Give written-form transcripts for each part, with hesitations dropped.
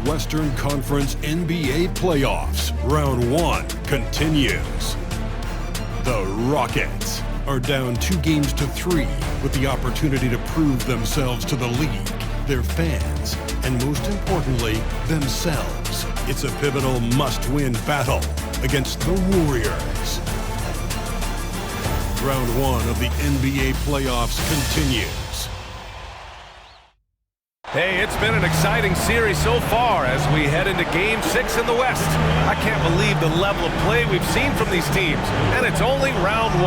Western Conference NBA playoffs. Round 1 continues. The Rockets are down 2-3 with the opportunity to prove themselves to the league, their fans, and most importantly, themselves. It's a pivotal must-win battle against the Warriors. Round 1 of the NBA playoffs continues. Hey, it's been an exciting series so far as we head into Game 6 in the West. I can't believe the level of play we've seen from these teams, and it's only round 1.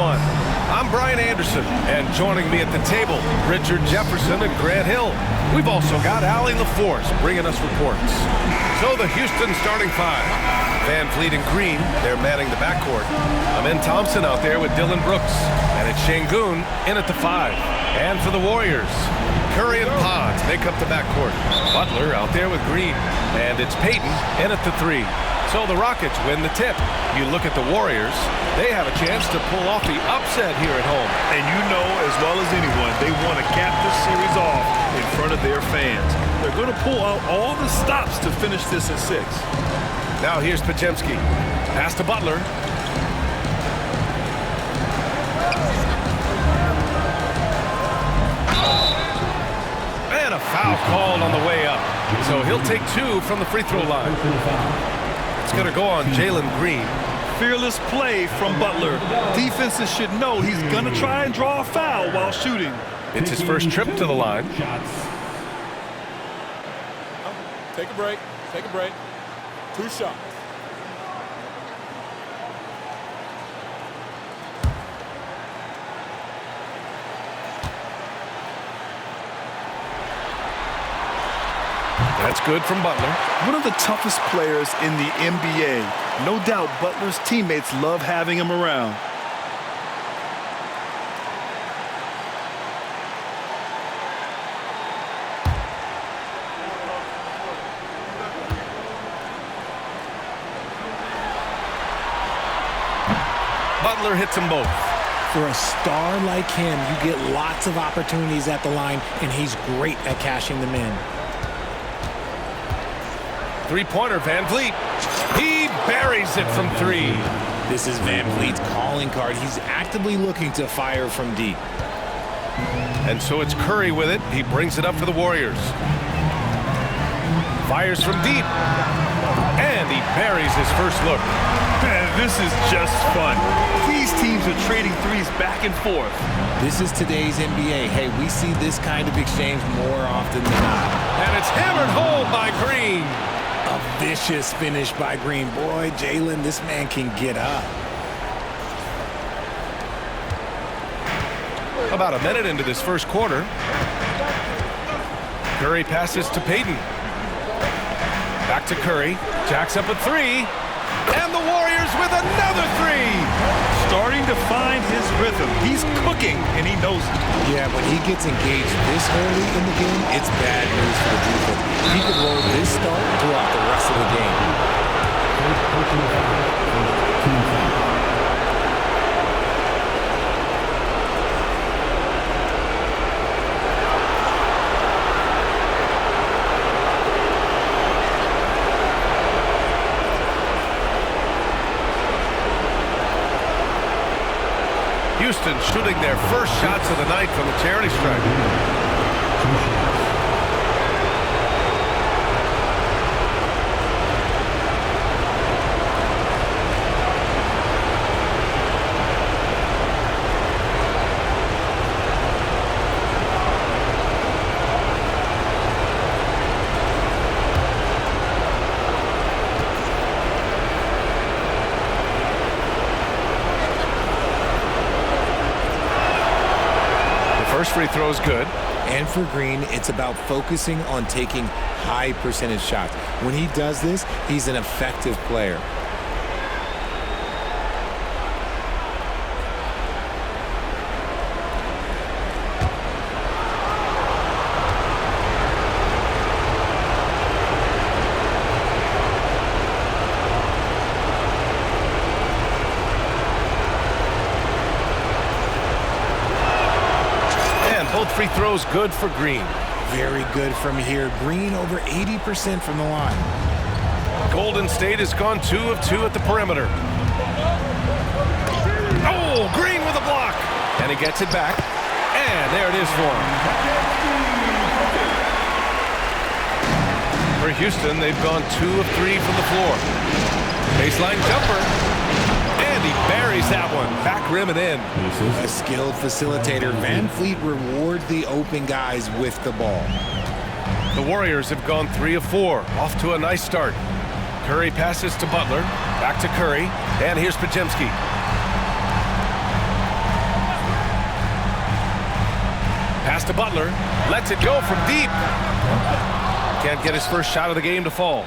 I'm Brian Anderson, and joining me at the table, Richard Jefferson and Grant Hill. We've also got Allie LaForce bringing us reports. So the Houston starting 5. Van Vliet and Green, they're manning the backcourt. Amen Thompson out there with Dylan Brooks, and it's Şengün in at the 5. And for the Warriors, Curry and Pods make up the backcourt. Butler out there with Green, and it's Payton in at the 3. So the Rockets win the tip. You look at the Warriors, they have a chance to pull off the upset here at home. And you know as well as anyone, they want to cap this series off in front of their fans. They're going to pull out all the stops to finish this at 6. Now here's Podziemski. Pass to Butler. And a foul called on the way up. So he'll take 2 from the free throw line. It's going to go on Jalen Green. Fearless play from Butler. Defenses should know he's going to try and draw a foul while shooting. It's his first trip to the line. Take a break. Take a break. 2 shots. That's good from Butler. One of the toughest players in the NBA. No doubt Butler's teammates love having him around. Butler hits them both. For a star like him, you get lots of opportunities at the line, and he's great at cashing them in. Three-pointer, Van Vliet. He buries it from 3. This is Van Vliet's calling card. He's actively looking to fire from deep. And so it's Curry with it. He brings it up for the Warriors. Fires from deep. And he buries his first look. Man, this is just fun. These teams are trading threes back and forth. This is today's NBA. Hey, we see this kind of exchange more often than not. And it's hammered home by Green. A vicious finish by Green. Boy, Jalen, this man can get up. About a minute into this first quarter. Curry passes to Payton. Back to Curry. Jacks up a 3. And the Warriors with another 3. Starting to find his rhythm. He's cooking, and he knows it. Yeah, when he gets engaged this early in the game, it's bad news for the defense. He could roll this start throughout the rest of the game. Houston shooting their first shots of the night from the charity stripe. First free throw is good. And for Green, it's about focusing on taking high percentage shots. When he does this, he's an effective player. Both free throws good for Green. very good from here. Green over 80% from the line. Golden State has gone 2 of 2 at the perimeter. Oh, Green with a block. And he gets it back. And there it is for him. For Houston, they've gone 2 of 3 from the floor. Baseline jumper. And he buries that one. Back rim and in. A skilled facilitator. Van Fleet rewards the open guys with the ball. The Warriors have gone 3 of 4. Off to a nice start. Curry passes to Butler. Back to Curry. And here's Podziemski. Pass to Butler. Lets it go from deep. Can't get his first shot of the game to fall.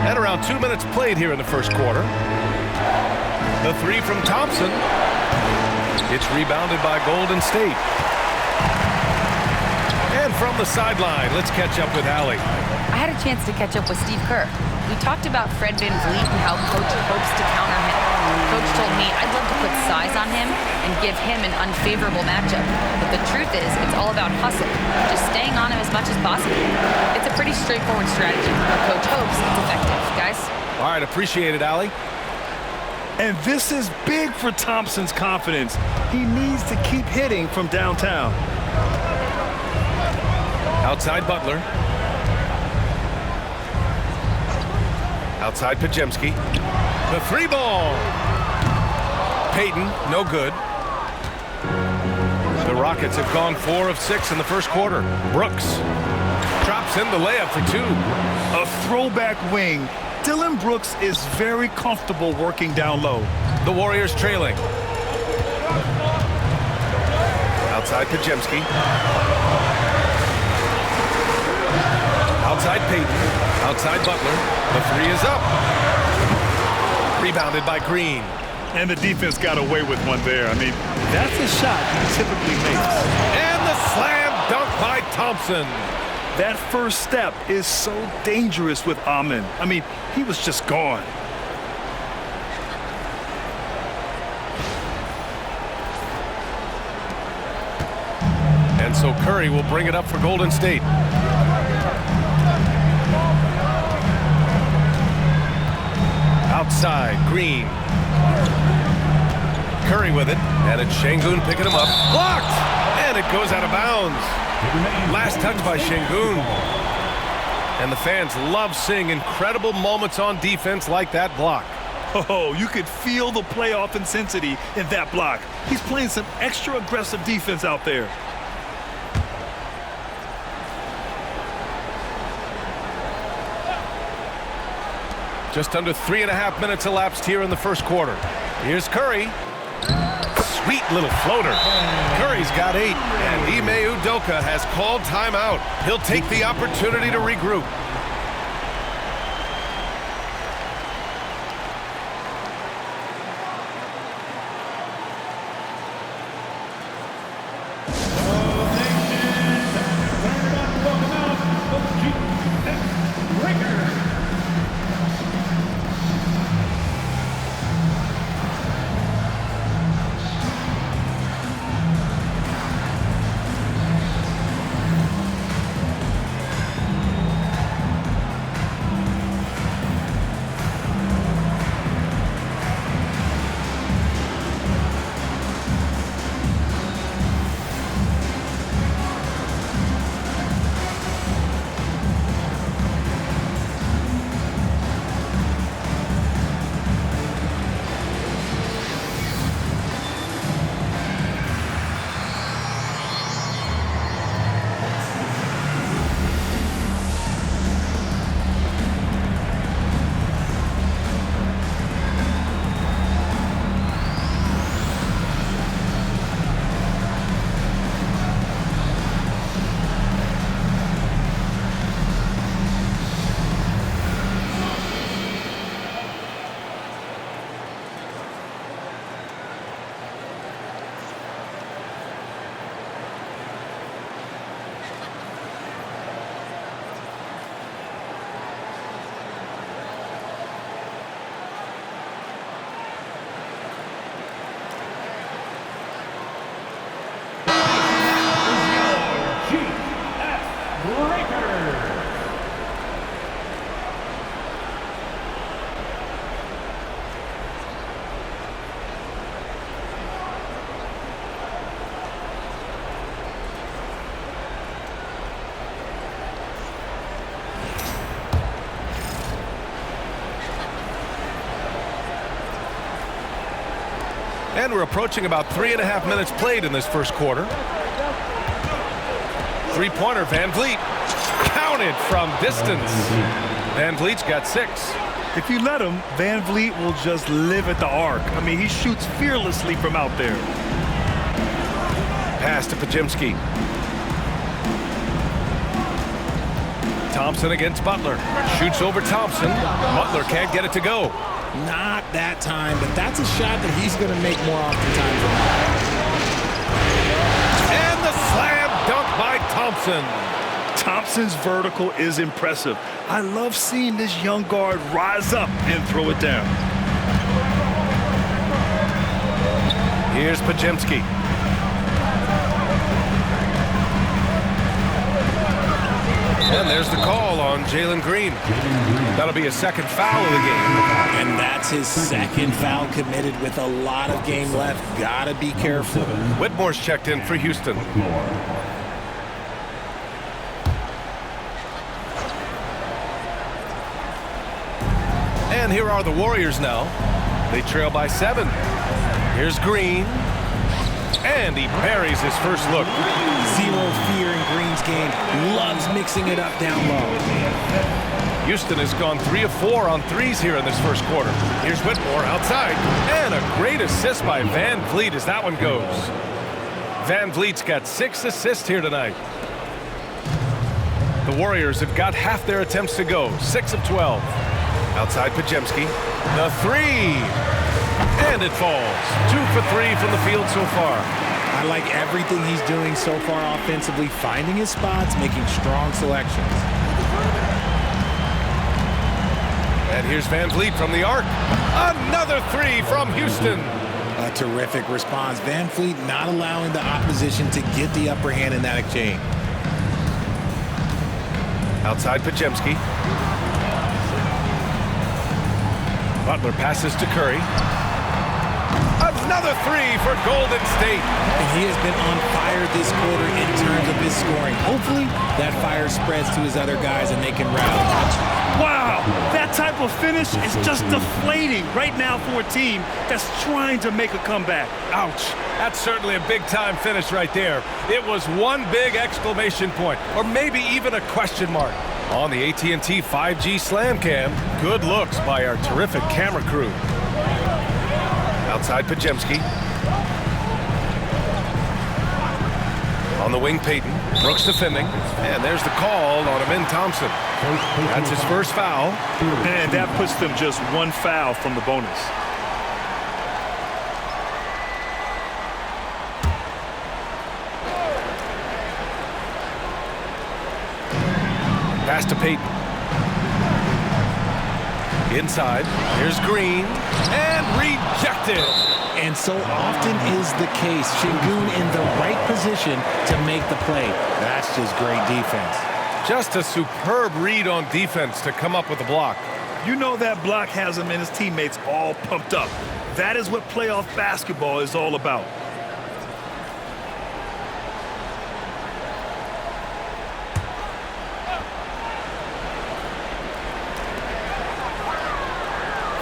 And around 2 minutes played here in the first quarter. The 3 from Thompson. It's rebounded by Golden State. And from the sideline, let's catch up with Allie. I had a chance to catch up with Steve Kerr. We talked about Fred VanVleet and how Coach hopes to counter him. Coach told me I'd love to put size on him and give him an unfavorable matchup. But the truth is, it's all about hustle, just staying on him as much as possible. It's a pretty straightforward strategy, but Coach hopes it's effective. Guys? All right, appreciate it, Allie. And this is big for Thompson's confidence. He needs to keep hitting from downtown. Outside Butler. Outside Podziemski. The 3 ball. Payton, no good. The Rockets have gone 4 of 6 in the first quarter. Brooks drops in the layup for 2. A throwback wing. Dylan Brooks is very comfortable working down low. The Warriors trailing. Outside Podziemski. Outside Payton. Outside Butler. The 3 is up. Rebounded by Green. And the defense got away with one there. I mean, that's a shot he typically makes. And the slam dunk by Thompson. That first step is so dangerous with Amen. I mean, he was just gone. And so Curry will bring it up for Golden State. Outside, Green. Curry with it, and it's Şengün picking him up. Blocked! And it goes out of bounds. Last touch by Şengün. And the fans love seeing incredible moments on defense like that block. Oh, you could feel the playoff intensity in that block. He's playing some extra aggressive defense out there. Just under 3.5 minutes elapsed here in the first quarter. Here's Curry. Sweet little floater. Curry's got 8, and Ime Udoka has called timeout. He'll take the opportunity to regroup. And we're approaching about 3.5 minutes played in this first quarter. Three-pointer, Van Vliet. Counted from distance. Van Vliet's got 6. If you let him, Van Vliet will just live at the arc. I mean, he shoots fearlessly from out there. Pass to Podziemski. Thompson against Butler. Shoots over Thompson. Butler can't get it to go. Not that time, but that's a shot that he's going to make more oftentimes than not. And the slam dunk by Thompson. Thompson's vertical is impressive. I love seeing this young guard rise up and throw it down. Here's Podziemski. And there's the call on Jalen Green. That'll be a second foul of the game. And that's his second foul committed with a lot of game left. Gotta be careful. Whitmore's checked in for Houston. And here are the Warriors now. They trail by 7. Here's Green. And he buries his first look. Zero fear in Green's game. Loves mixing it up down low. Houston has gone 3 of 4 on threes here in this first quarter. Here's Whitmore outside. And a great assist by Van Vliet as that one goes. Van Vliet's got 6 assists here tonight. The Warriors have got half their attempts to go. 6 of 12. Outside Podziemski. The 3. And it falls. 2 for 3 from the field so far. I like everything he's doing so far offensively, finding his spots, making strong selections. And here's Van Vliet from the arc. Another 3 from Houston. A terrific response. Van Vliet not allowing the opposition to get the upper hand in that exchange. Outside Podziemski. Butler passes to Curry. Another 3 for Golden State. And he has been on fire this quarter in terms of his scoring. Hopefully that fire spreads to his other guys and they can rally. Wow, that type of finish is just deflating right now for a team that's trying to make a comeback. Ouch. That's certainly a big-time finish right there. It was one big exclamation point, or maybe even a question mark. On the AT&T 5G Slam Cam, good looks by our terrific camera crew. Outside Podziemski. On the wing, Payton. Brooks defending. And there's the call on Amin Thompson. That's his first foul. And that puts them just 1 foul from the bonus. Pass to Payton. Inside. Here's Green. And rejected. And so often is the case. Şengün in the right position to make the play. That's just great defense. Just a superb read on defense to come up with the block. You know that block has him and his teammates all pumped up. That is what playoff basketball is all about.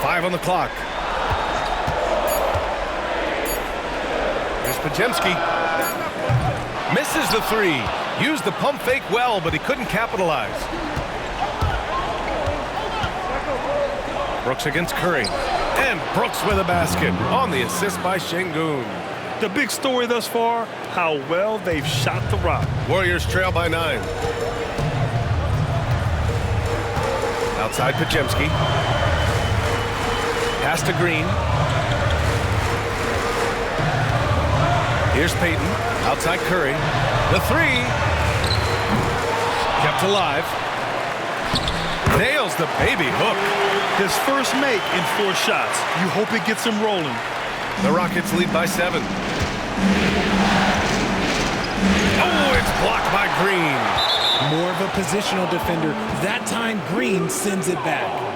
Five on the clock. Here's Podziemski. Misses the 3. Used the pump fake well, but he couldn't capitalize. Brooks against Curry. And Brooks with a basket on the assist by Şengün. The big story thus far, how well they've shot the rock. Warriors trail by 9. Outside Podziemski. Pass to Green. Here's Payton. Outside Curry. The 3. Kept alive. Nails the baby hook. His first make in 4 shots. You hope it gets him rolling. The Rockets lead by 7. Oh, it's blocked by Green. More of a positional defender. That time Green sends it back.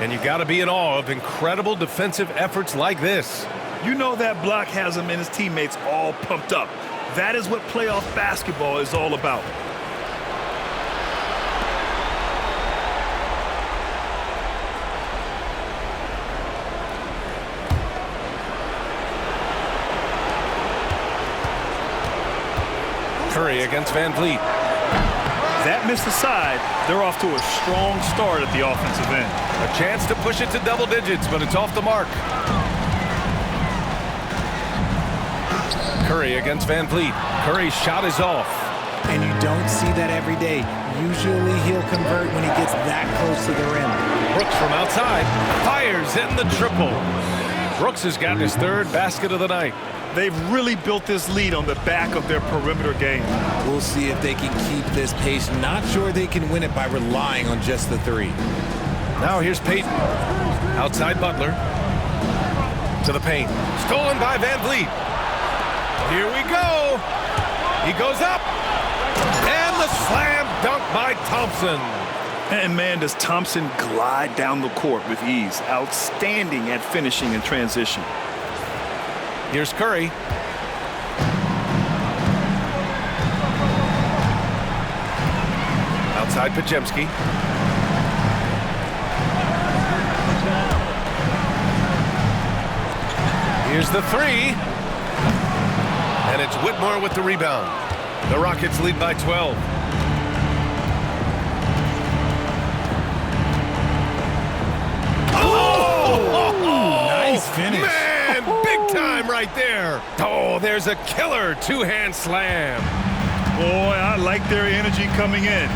And you got to be in awe of incredible defensive efforts like this. You know that block has him and his teammates all pumped up. That is what playoff basketball is all about. Curry against Van Vliet. That missed aside, they're off to a strong start at the offensive end. A chance to push it to double digits, but it's off the mark. Curry against Van Vliet. Curry's shot is off. And you don't see that every day. Usually he'll convert when he gets that close to the rim. Brooks from outside. Fires in the triple. Brooks has gotten his third basket of the night. They've really built this lead on the back of their perimeter game. We'll see if they can keep this pace. Not sure they can win it by relying on just the three. Now here's Payton. Outside Butler. To the paint. Stolen by Van Vliet. Here we go. He goes up. And the slam dunk by Thompson. And man, does Thompson glide down the court with ease. Outstanding at finishing in transition. Here's Curry. Outside Podziemski. Here's the three. And it's Whitmore with the rebound. The Rockets lead by 12. Oh! Nice finish. Man, big time right there. Oh, there's a killer two-hand slam. Boy, I like their energy coming in.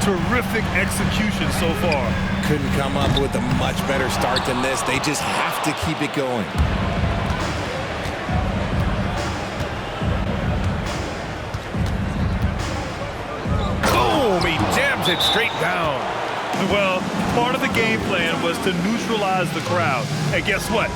Terrific execution so far. Couldn't come up with a much better start than this. They just have to keep it going. Boom, he jams it straight down. Well, part of the game plan was to neutralize the crowd. And guess what?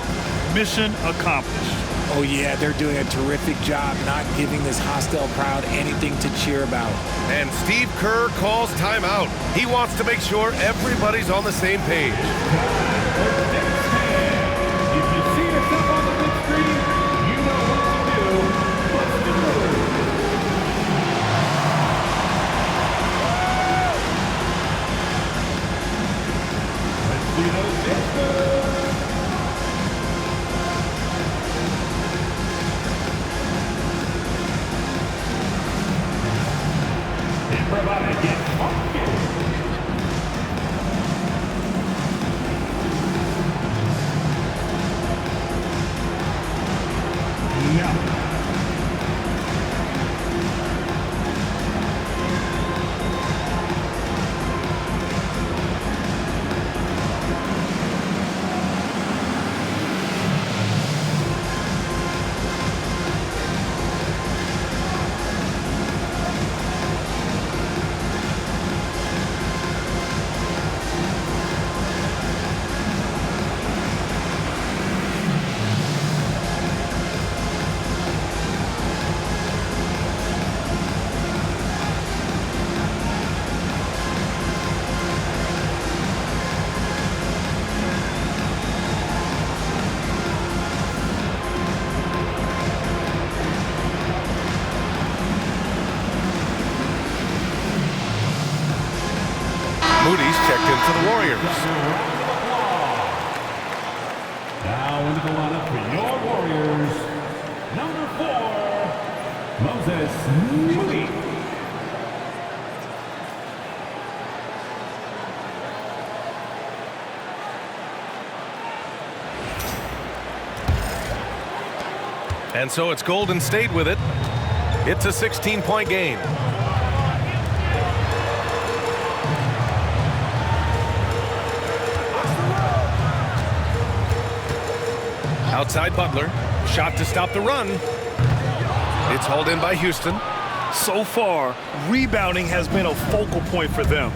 Mission accomplished. Oh, yeah, they're doing a terrific job not giving this hostile crowd anything to cheer about. And Steve Kerr calls timeout. He wants to make sure everybody's on the same page. If you see yourself on the big screen, you know what to do. Let's do it. Let's see those Sixers. Everybody get funky. No. Moody's checked in for the Warriors. Now into the lineup for your Warriors. Number 4, Moses Moody. And so it's Golden State with it. It's a 16-point game. Outside Butler. Shot to stop the run. It's hauled in by Houston. So far, rebounding has been a focal point for them.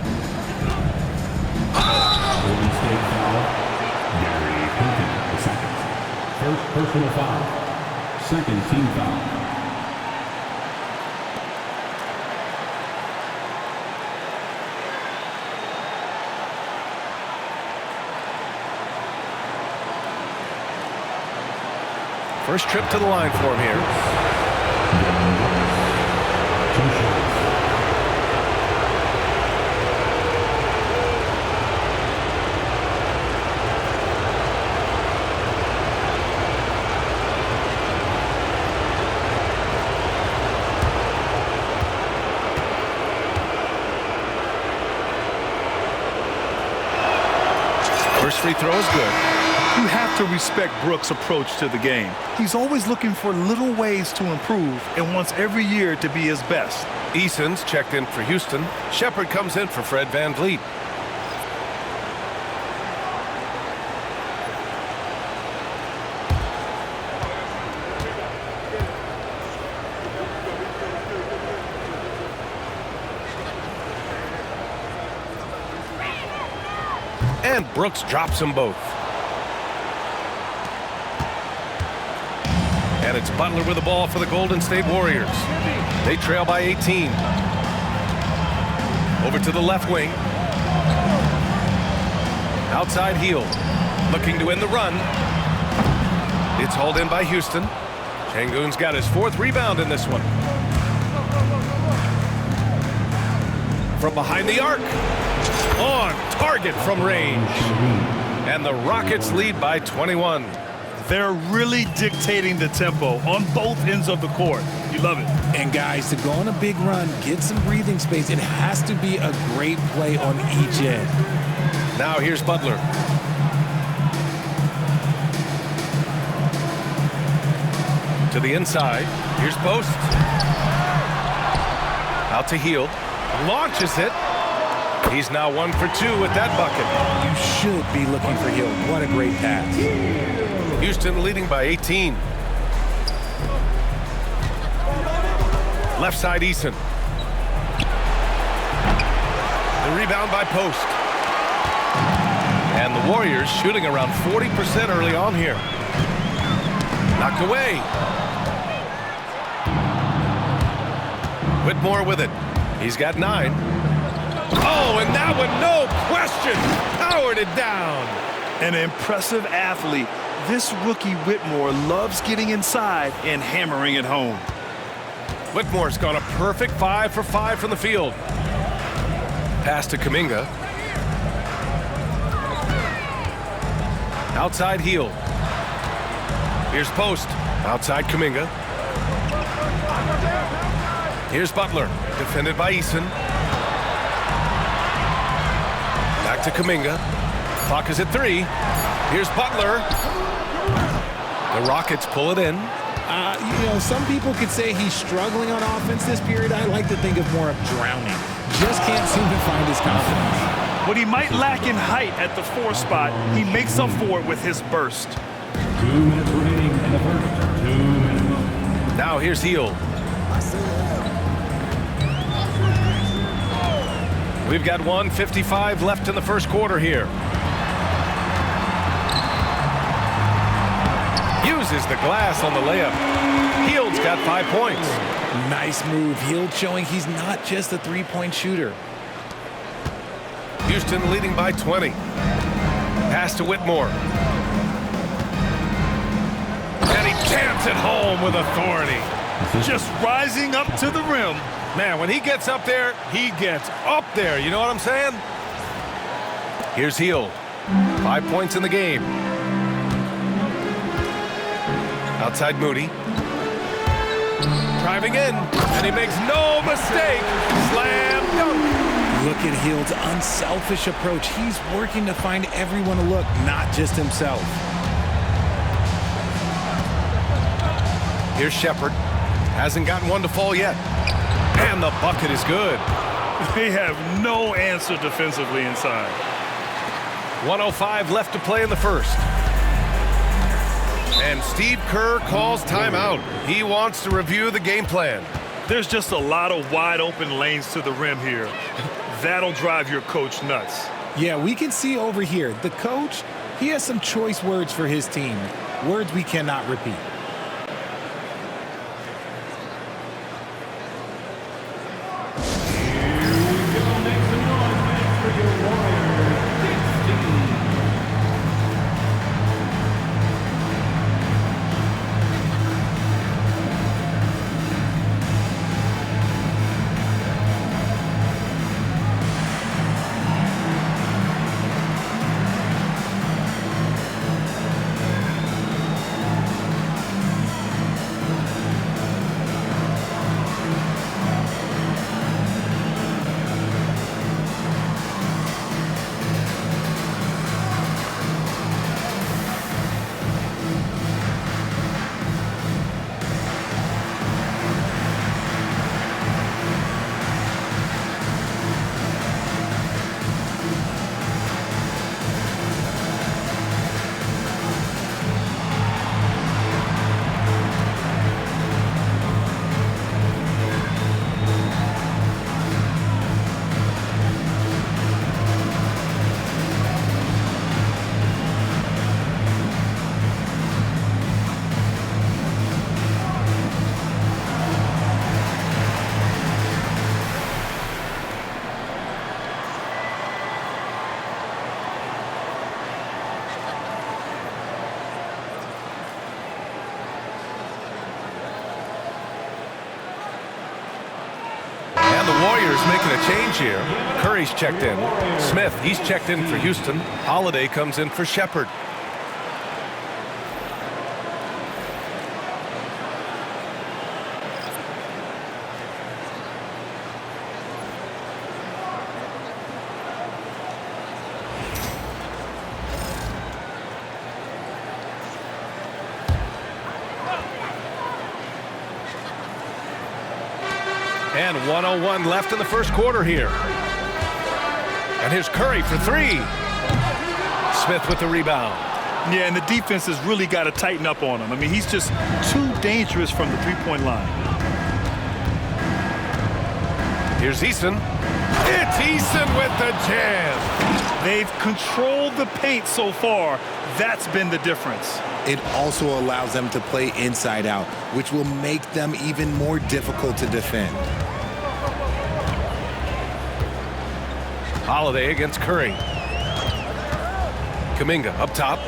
Golden State foul. Gary Payton, the second. First personal foul. Second team foul. First trip to the line for him here. First free throw is good. You have to respect Brooks' approach to the game. He's always looking for little ways to improve and wants every year to be his best. Eason's checked in for Houston. Shepard comes in for Fred VanVleet. And Brooks drops them both. And it's Butler with the ball for the Golden State Warriors. They trail by 18. Over to the left wing. Outside Hield. Looking to end the run. It's hauled in by Houston. Şengün's got his 4th rebound in this one. From behind the arc. On target from range. And the Rockets lead by 21. They're really dictating the tempo on both ends of the court. You love it. And guys, to go on a big run, get some breathing space, it has to be a great play on each end. Now here's Butler. To the inside. Here's Post. Out to Hield. Launches it. He's now 1 for 2 with that bucket. You should be looking for Hield. What a great pass. Houston leading by 18. Left side Eason. The rebound by Post. And the Warriors shooting around 40% early on here. Knocked away. Whitmore with it. He's got 9. Oh, and that one, no question, powered it down. An impressive athlete. This rookie Whitmore loves getting inside and hammering it home. Whitmore's gone a perfect 5 for 5 from the field. Pass to Kuminga. Outside Hield. Here's Post. Outside Kuminga. Here's Butler. Defended by Eason. Back to Kuminga. Clock is at 3. Here's Butler. The Rockets pull it in. You know, some people could say he's struggling on offense this period. I like to think of more of drowning. Just can't seem to find his confidence. What he might lack in height at the 4 spot, he makes up for it with his burst. 2 minutes remaining in the first. 2 minutes. Now here's Hield. We've got 1:55 left in the first quarter here. Uses the glass on the layup. Hield's got 5 points. Nice move. Hield showing he's not just a three-point shooter. Houston leading by 20. Pass to Whitmore. And he jams it home with authority. Just rising up to the rim. Man, when he gets up there, he gets up there. You know what I'm saying? Here's Hield. 5 points in the game. Outside Moody. Driving in, and he makes no mistake. Slam dunk. Look at Hield's unselfish approach. He's working to find everyone to look, not just himself. Here's Shepard. Hasn't gotten one to fall yet. And the bucket is good. They have no answer defensively inside. 1:05 left to play in the first. And Steve Kerr calls timeout. He wants to review the game plan. There's just a lot of wide open lanes to the rim here. That'll drive your coach nuts. Yeah, we can see over here, the coach, he has some choice words for his team. Words we cannot repeat. Warriors making a change here. Curry's checked in. Smith, he's checked in for Houston. Holiday comes in for Shepherd. And 1:01 left in the first quarter here. And here's Curry for three. Smith with the rebound. Yeah, and the defense has really got to tighten up on him. I mean, he's just too dangerous from the three-point line. Here's Eason. It's Eason with the jam. They've controlled the paint so far. That's been the difference. It also allows them to play inside out, which will make them even more difficult to defend. Holiday against Curry. Kuminga up top.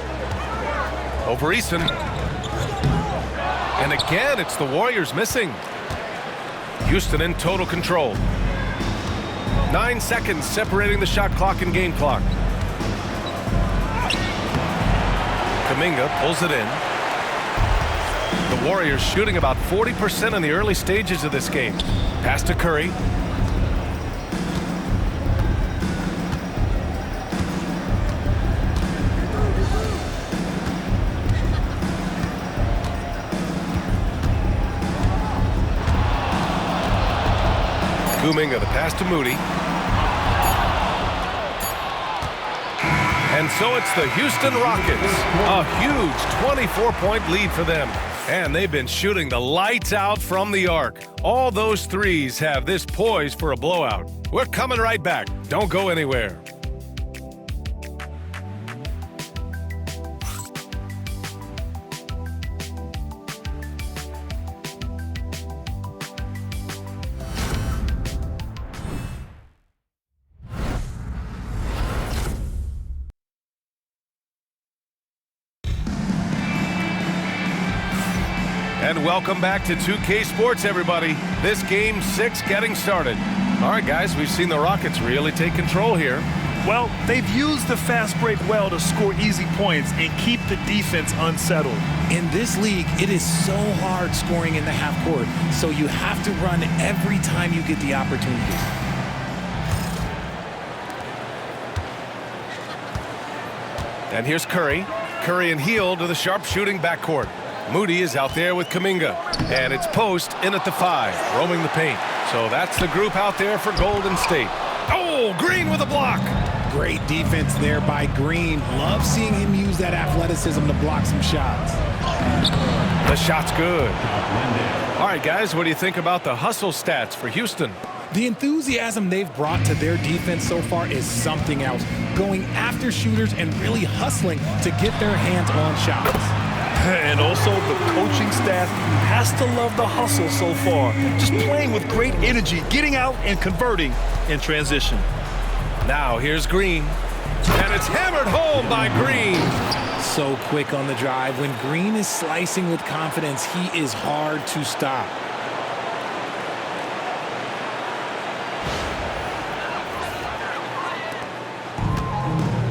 Over Eason. And again, it's the Warriors missing. Houston in total control. 9 seconds separating the shot clock and game clock. Kuminga pulls it in. The Warriors shooting about 40% in the early stages of this game. Pass to Curry. Kuminga, the pass to Moody. And so it's the Houston Rockets. A huge 24-point lead for them. And they've been shooting the lights out from the arc. All those threes have this poised for a blowout. We're coming right back. Don't go anywhere. And welcome back to 2K Sports, everybody. This game 6 getting started. All right, guys, we've seen the Rockets really take control here. Well, they've used the fast break well to score easy points and keep the defense unsettled. In this league, it is so hard scoring in the half court, so you have to run every time you get the opportunity. And here's Curry. Curry and Hield to the sharp-shooting backcourt. Moody is out there with Kuminga. And it's Post in at the 5, roaming the paint. So that's the group out there for Golden State. Oh, Green with a block. Great defense there by Green. Love seeing him use that athleticism to block some shots. The shot's good. All right, guys, what do you think about the hustle stats for Houston? The enthusiasm they've brought to their defense so far is something else. Going after shooters and really hustling to get their hands on shots. And also, the coaching staff has to love the hustle so far. Just playing with great energy, getting out and converting in transition. Now here's Green. And it's hammered home by Green. So quick on the drive. When Green is slicing with confidence, he is hard to stop.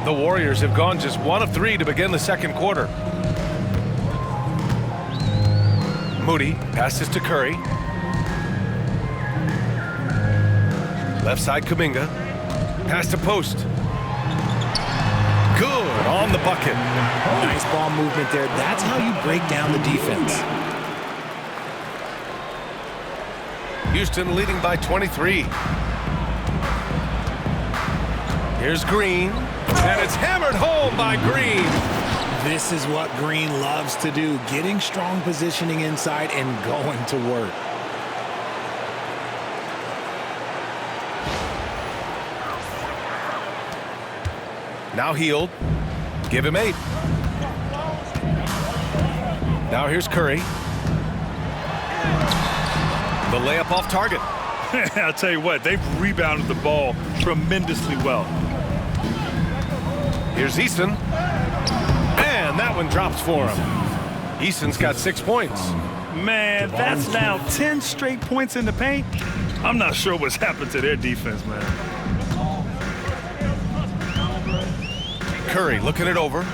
The Warriors have gone just 1 of 3 to begin the second quarter. Moody passes to Curry. Left side Kuminga. Pass to Post. Good on the bucket. Nice ball movement there. That's how you break down the defense. Houston leading by 23. Here's Green. And it's hammered home by Green. This is what Green loves to do, getting strong positioning inside and going to work. Now Hield. Give him 8. Now here's Curry. The layup off target. I'll tell you what, they've rebounded the ball tremendously well. Here's Eason. And that one drops for him. Eason's got 6 points. Man, that's now 10 straight points in the paint. I'm not sure what's happened to their defense, man. Curry looking it over.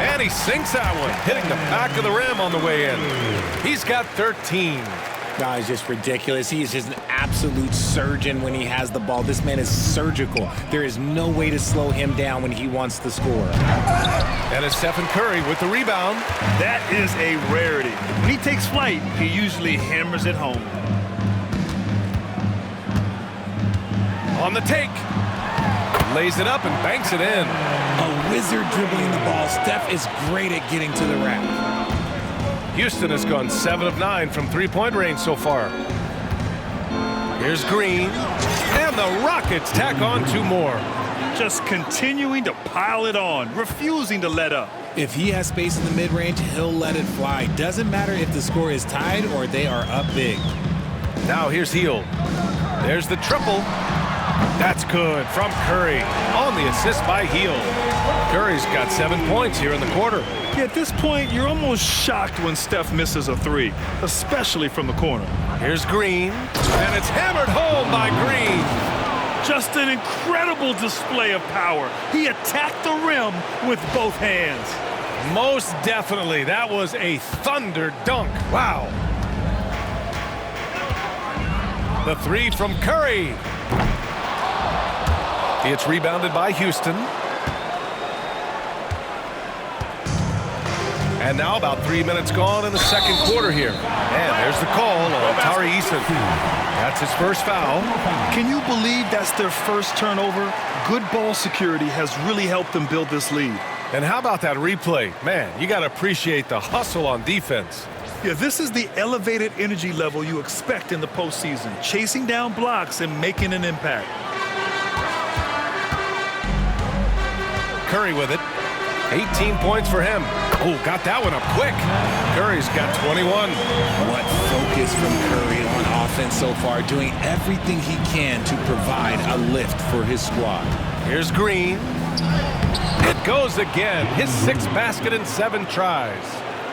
And he sinks that one, hitting the back of the rim on the way in. He's got 13. No, he's just ridiculous. He is just an absolute surgeon when he has the ball. This man is surgical. There is no way to slow him down when he wants to score. And it's Stephen Curry with the rebound. That is a rarity. When he takes flight, he usually hammers it home. On the take. Lays it up and banks it in. A wizard dribbling the ball. Steph is great at getting to the rack. Houston has gone 7 of 9 from three-point range so far. Here's Green. And the Rockets tack on 2 more. Just continuing to pile it on, refusing to let up. If he has space in the mid-range, he'll let it fly. Doesn't matter if the score is tied or they are up big. Now here's Hield. There's the triple. That's good from Curry on the assist by Hield. Curry's got 7 points here in the quarter. Yeah, at this point, you're almost shocked when Steph misses a 3, especially from the corner. Here's Green, and it's hammered home by Green. Just an incredible display of power. He attacked the rim with both hands. Most definitely. That was a thunder dunk. Wow. The 3 from Curry. It's rebounded by Houston. And now about 3 minutes gone in the second quarter here. And there's the call on Tari Eason. That's his first foul. Can you believe that's their first turnover? Good ball security has really helped them build this lead. And how about that replay? Man, you got to appreciate the hustle on defense. Yeah, this is the elevated energy level you expect in the postseason. Chasing down blocks and making an impact. Curry with it. 18 points for him. Oh, got that one up quick. Curry's got 21. What focus from Curry on offense so far, doing everything he can to provide a lift for his squad. Here's Green. It goes again. His 6th basket in 7 tries.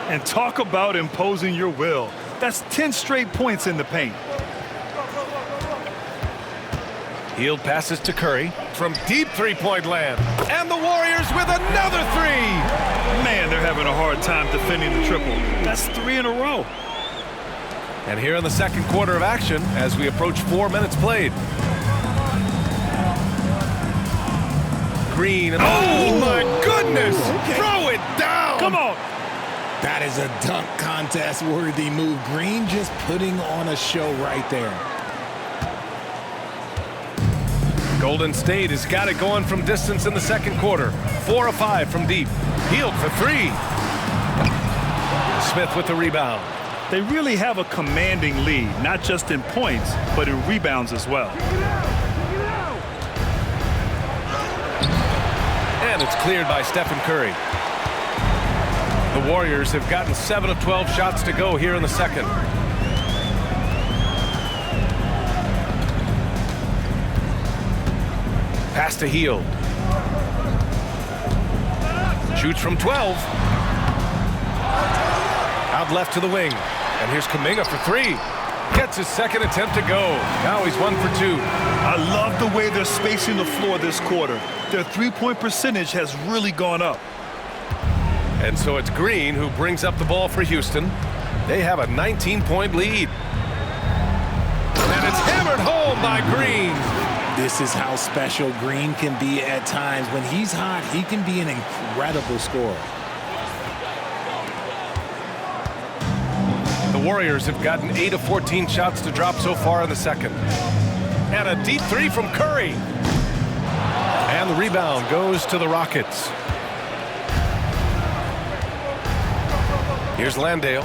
And talk about imposing your will. That's 10 straight points in the paint. Hield passes to Curry from deep three-point land. And the Warriors with another 3. Man, they're having a hard time defending the triple. That's 3 in a row. And here in the second quarter of action as we approach 4 minutes played. Green. Oh, my goodness. Okay. Throw it down. Come on. That is a dunk contest worthy move. Green just putting on a show right there. Golden State has got it going from distance in the second quarter. 4 of 5 from deep. Hield for 3. Smith with the rebound. They really have a commanding lead, not just in points, but in rebounds as well. And it's cleared by Stephen Curry. The Warriors have gotten 7 of 12 shots to go here in the second. Pass to Hield. Shoots from 12. Out left to the wing. And here's Kuminga for 3. Gets his second attempt to go. Now he's 1 for 2. I love the way they're spacing the floor this quarter. Their three-point percentage has really gone up. And so it's Green who brings up the ball for Houston. They have a 19-point lead. And it's hammered home by Green. This is how special Green can be at times. When he's hot, he can be an incredible scorer. The Warriors have gotten 8 of 14 shots to drop so far in the second. And a deep 3 from Curry. And the rebound goes to the Rockets. Here's Landale.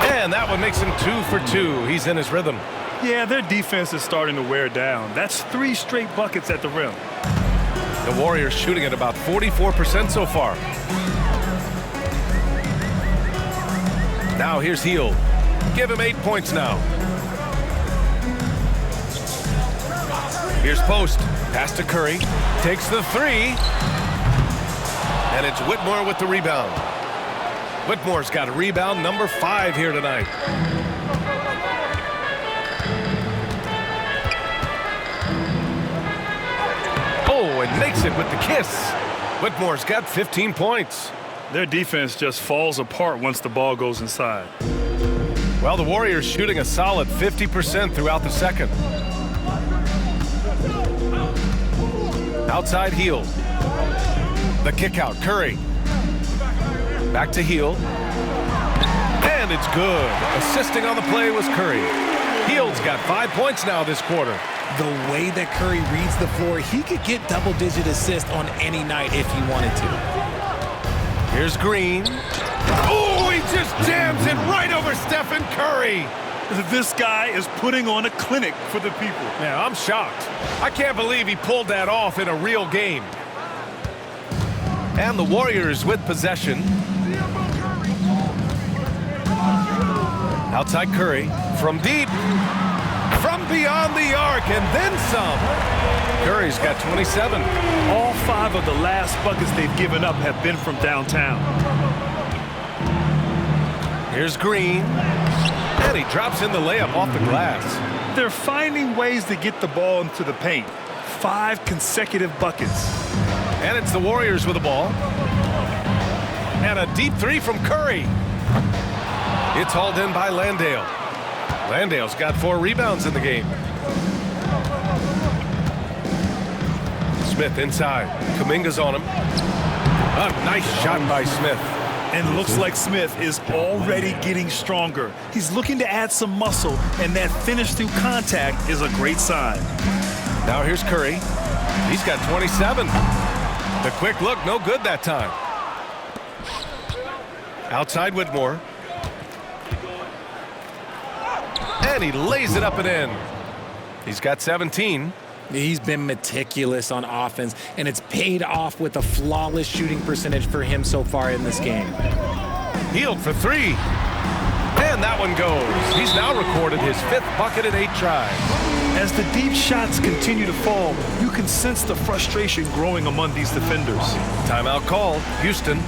And that one makes him 2 for 2. He's in his rhythm. Yeah, their defense is starting to wear down. That's 3 straight buckets at the rim. The Warriors shooting at about 44% so far. Now here's Hield. Give him 8 points now. Here's Post. Pass to Curry. Takes the 3. And it's Whitmore with the rebound. Whitmore's got a rebound number 5 here tonight. Oh, and makes it with the kiss. Whitmore's got 15 points. Their defense just falls apart once the ball goes inside. Well, the Warriors shooting a solid 50% throughout the second. Outside Hield. The kick out, Curry. Back to Hield. And it's good. Assisting on the play was Curry. Hield's got 5 points now this quarter. The way that Curry reads the floor, he could get double-digit assists on any night if he wanted to. Here's Green. Oh, he just jams it right over Stephen Curry. This guy is putting on a clinic for the people. Yeah, I'm shocked. I can't believe he pulled that off in a real game. And the Warriors with possession. Outside Curry. From deep. From beyond the arc, and then some. Curry's got 27. All 5 of the last buckets they've given up have been from downtown. Here's Green. And he drops in the layup off the glass. They're finding ways to get the ball into the paint. 5 consecutive buckets. And it's the Warriors with the ball. And a deep 3 from Curry. It's hauled in by Landale. Landale's got 4 rebounds in the game. Smith inside. Kuminga's on him. A nice shot by Smith. And looks like Smith is already getting stronger. He's looking to add some muscle, and that finish through contact is a great sign. Now here's Curry. He's got 27. The quick look, no good that time. Outside Whitmore. And he lays it up and in. He's got 17. He's been meticulous on offense, and it's paid off with a flawless shooting percentage for him so far in this game. Hield for 3. And that one goes. He's now recorded his 5th bucket in 8 tries. As the deep shots continue to fall, you can sense the frustration growing among these defenders. Timeout called. Houston.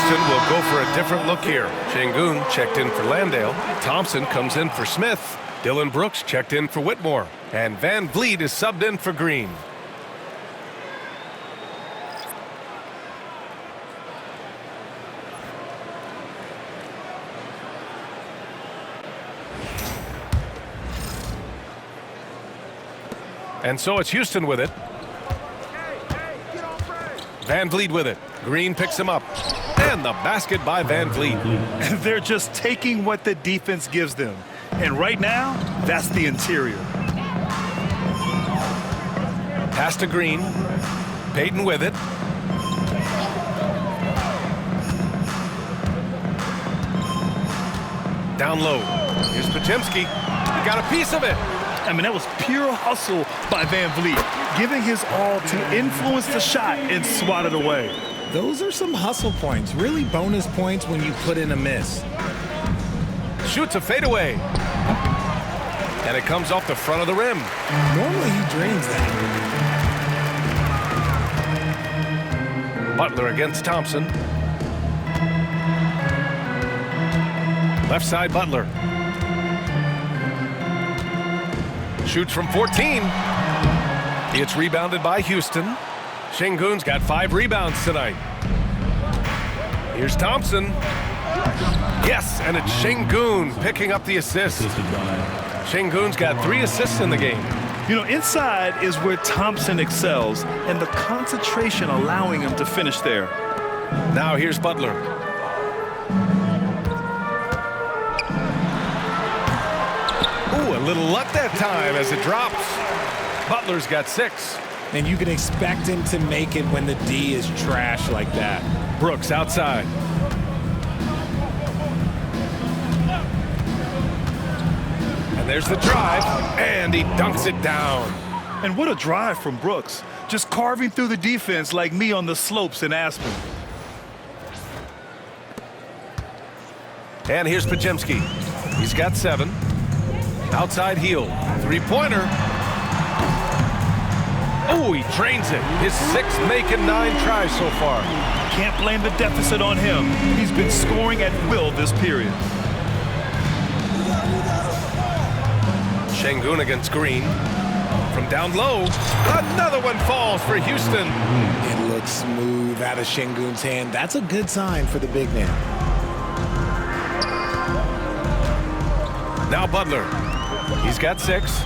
Will go for a different look here. Şengün checked in for Landale. Thompson comes in for Smith. Dylan Brooks checked in for Whitmore. And Van Vliet is subbed in for Green. And so it's Houston with it. Van Vliet with it. Green picks him up. And the basket by Van Vliet. They're just taking what the defense gives them. And right now, that's the interior. Pass to Green. Payton with it. Down low. Here's Podziemski. got a piece of it. I mean, that was pure hustle by Van Vliet, giving his all to influence the shot and swat it away. Those are some hustle points, really bonus points when you put in a miss. Shoots a fadeaway. And it comes off the front of the rim. Normally he drains that. Butler against Thompson. Left side, Butler. Shoots from 14. It's rebounded by Houston. Şengün's got 5 rebounds tonight. Here's Thompson. Yes, and it's Şengün picking up the assist. Şengün's got 3 assists in the game. You know, inside is where Thompson excels, and the concentration allowing him to finish there. Now here's Butler. Ooh, a little luck that time as it drops. Butler's got 6. And you can expect him to make it when the D is trash like that. Brooks outside. And there's the drive, and he dunks it down. And what a drive from Brooks, just carving through the defense like me on the slopes in Aspen. And here's Podziemski. He's got 7. Outside heel. 3-pointer. Oh, he drains it. His 6th make and 9 tries so far. Can't blame the deficit on him. He's been scoring at will this period. Şengün against Green. From down low, another one falls for Houston. It looks smooth out of Şengün's hand. That's a good sign for the big man. Now Butler. He's got 6.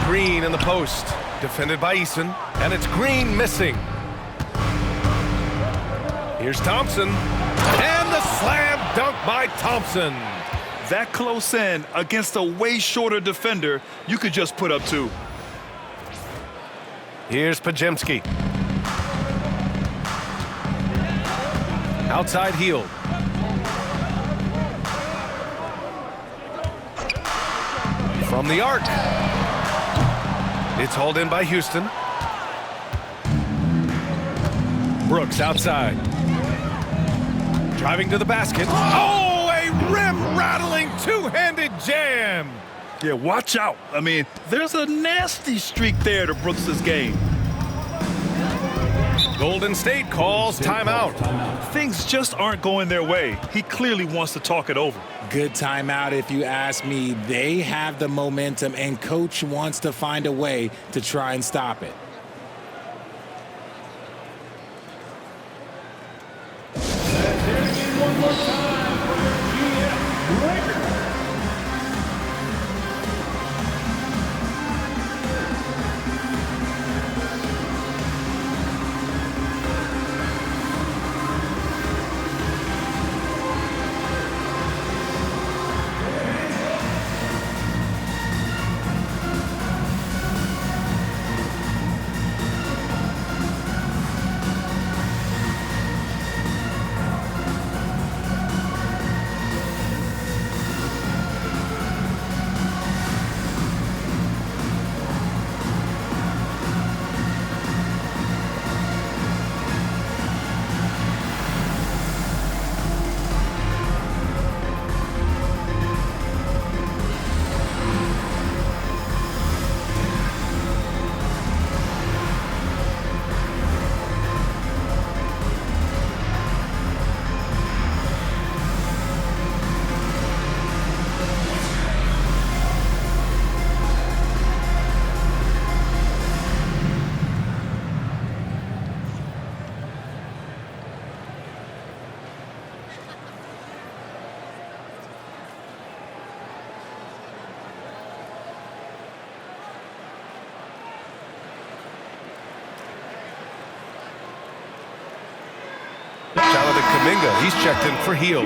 Green in the post. Defended by Eason. And it's Green missing. Here's Thompson. And the slam dunk by Thompson. That close in against a way shorter defender, you could just put up 2. Here's Podziemski. Outside heel. From the arc. It's hauled in by Houston. Brooks outside. Driving to the basket. Oh, a rim-rattling two-handed jam. Yeah, watch out. I mean, there's a nasty streak there to Brooks' game. Golden State calls timeout. Things just aren't going their way. He clearly wants to talk it over. Good timeout if you ask me. They have the momentum, and coach wants to find a way to try and stop it. One more time for your GM Breaker. Kuminga, he's checked in for heel.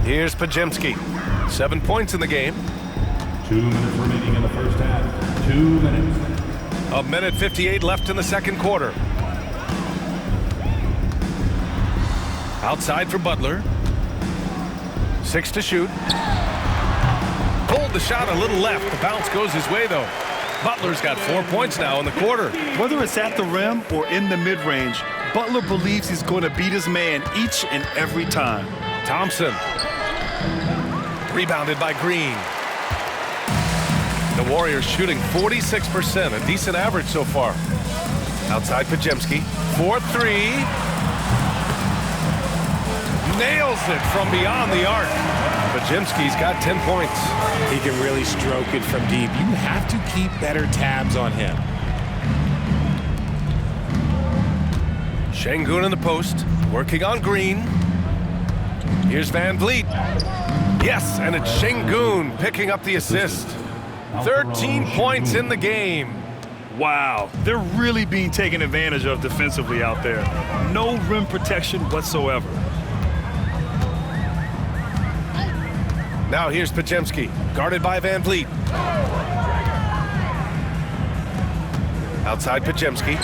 Here's Podziemski. 7 points in the game. 2 minutes remaining in the first half. 2 minutes. A minute 58 left in the second quarter. Outside for Butler. 6 to shoot. Pulled the shot a little left. The bounce goes his way, though. Butler's got 4 points now in the quarter. Whether it's at the rim or in the mid-range, Butler believes he's going to beat his man each and every time. Thompson. Rebounded by Green. The Warriors shooting 46%, a decent average so far. Outside Podziemski. 4-3. Nails it from beyond the arc. Podziemski's got 10 points. He can really stroke it from deep. You have to keep better tabs on him. Şengün in the post, working on Green. Here's Van Vliet. Yes, and it's Şengün picking up the assist. 13 points in the game. Wow, they're really being taken advantage of defensively out there. No rim protection whatsoever. Now here's Podziemski, guarded by Van Vliet. Outside Podziemski.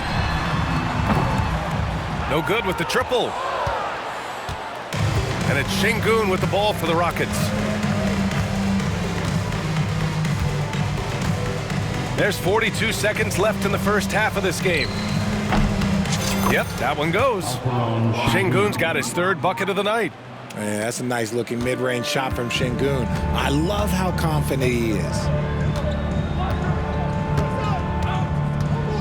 No good with the triple. And it's Şengün with the ball for the Rockets. There's 42 seconds left in the first half of this game. Yep, that one goes. Şengün's got his third bucket of the night. Yeah, that's a nice looking mid-range shot from Şengün. I love how confident he is.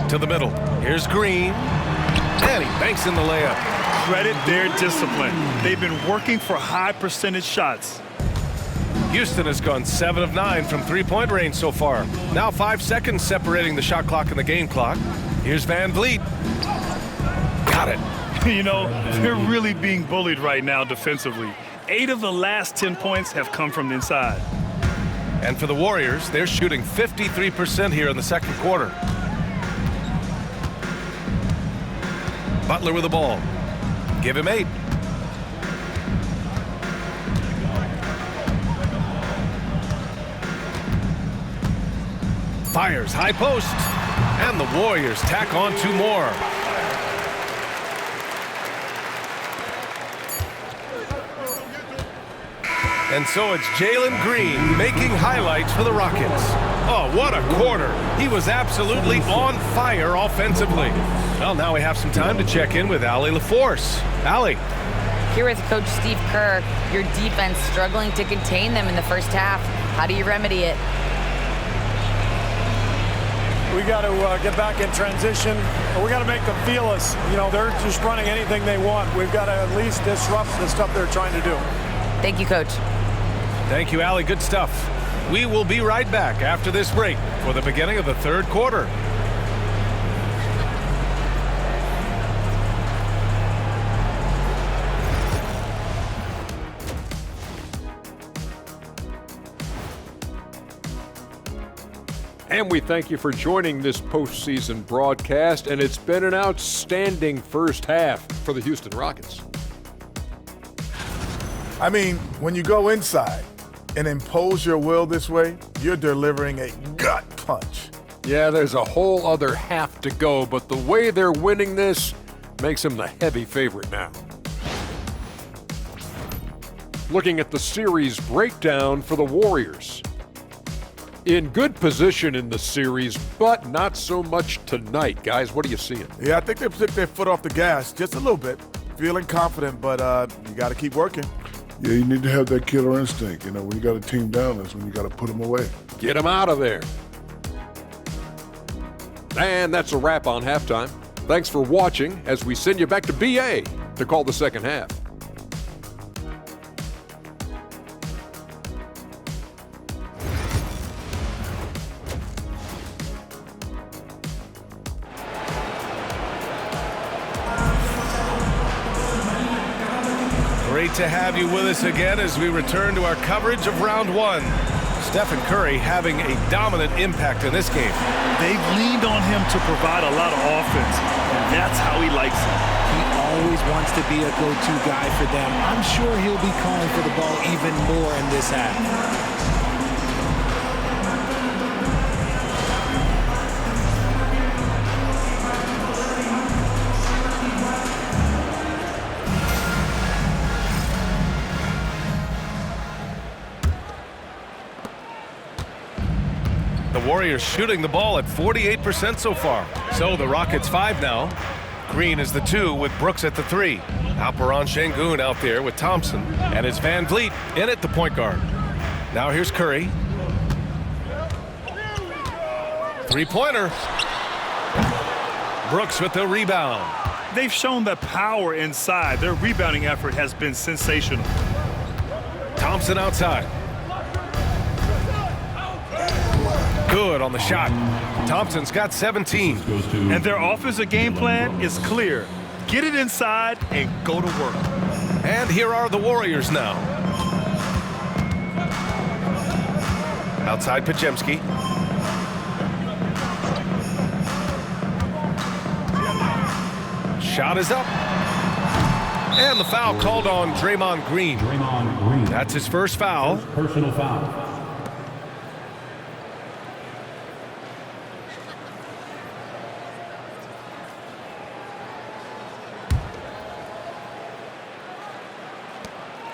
To the middle. Here's Green. And he banks in the layup. Credit their discipline. They've been working for high percentage shots. Houston has gone 7 of 9 from three-point range so far. Now 5 seconds separating the shot clock and the game clock. Here's Van Vliet. Got it. You know, they're really being bullied right now defensively. 8 of the last 10 points have come from the inside. And for the Warriors, they're shooting 53% here in the second quarter. Butler with the ball. Give him 8. Fires high post. And the Warriors tack on 2 more. And so it's Jalen Green making highlights for the Rockets. Oh, what a quarter. He was absolutely on fire offensively. Well, now we have some time to check in with Allie LaForce. Allie. Here with Coach Steve Kerr, your defense struggling to contain them in the first half. How do you remedy it? We got to get back in transition. We got to make them feel us. You know, they're just running anything they want. We've got to at least disrupt the stuff they're trying to do. Thank you, Coach. Thank you, Allie. Good stuff. We will be right back after this break for the beginning of the third quarter. And we thank you for joining this postseason broadcast, and it's been an outstanding first half for the Houston Rockets. I mean, when you go inside and impose your will this way, you're delivering a gut punch. Yeah, there's a whole other half to go, but the way they're winning this makes them the heavy favorite now. Looking at the series breakdown for the Warriors. In good position in the series, but not so much tonight. Guys, what are you seeing? Yeah, I think they took their foot off the gas just a little bit. Feeling confident, but you got to keep working. Yeah, you need to have that killer instinct. You know, when you got a team down, that's when you got to put them away. Get them out of there. And that's a wrap on halftime. Thanks for watching as we send you back to BA to call the second half. Great to have you with us again as we return to our coverage of round one. Stephen Curry having a dominant impact in this game. They've leaned on him to provide a lot of offense, and that's how he likes it. He always wants to be a go-to guy for them. I'm sure he'll be calling for the ball even more in this half. The Warriors shooting the ball at 48% so far. So the Rockets 5 now. Green is the 2 with Brooks at the 3. Alperen Sengun out there with Thompson. And it's Van Vliet in at the point guard. Now here's Curry. Three-pointer. Brooks with the rebound. They've shown the power inside. Their rebounding effort has been sensational. Thompson outside. Good on the shot. Thompson's got 17. And their offensive game plan is clear. Get it inside and go to work. And here are the Warriors now. Outside Podziemski. Shot is up. And the foul called on Draymond Green. That's his first foul. Personal foul.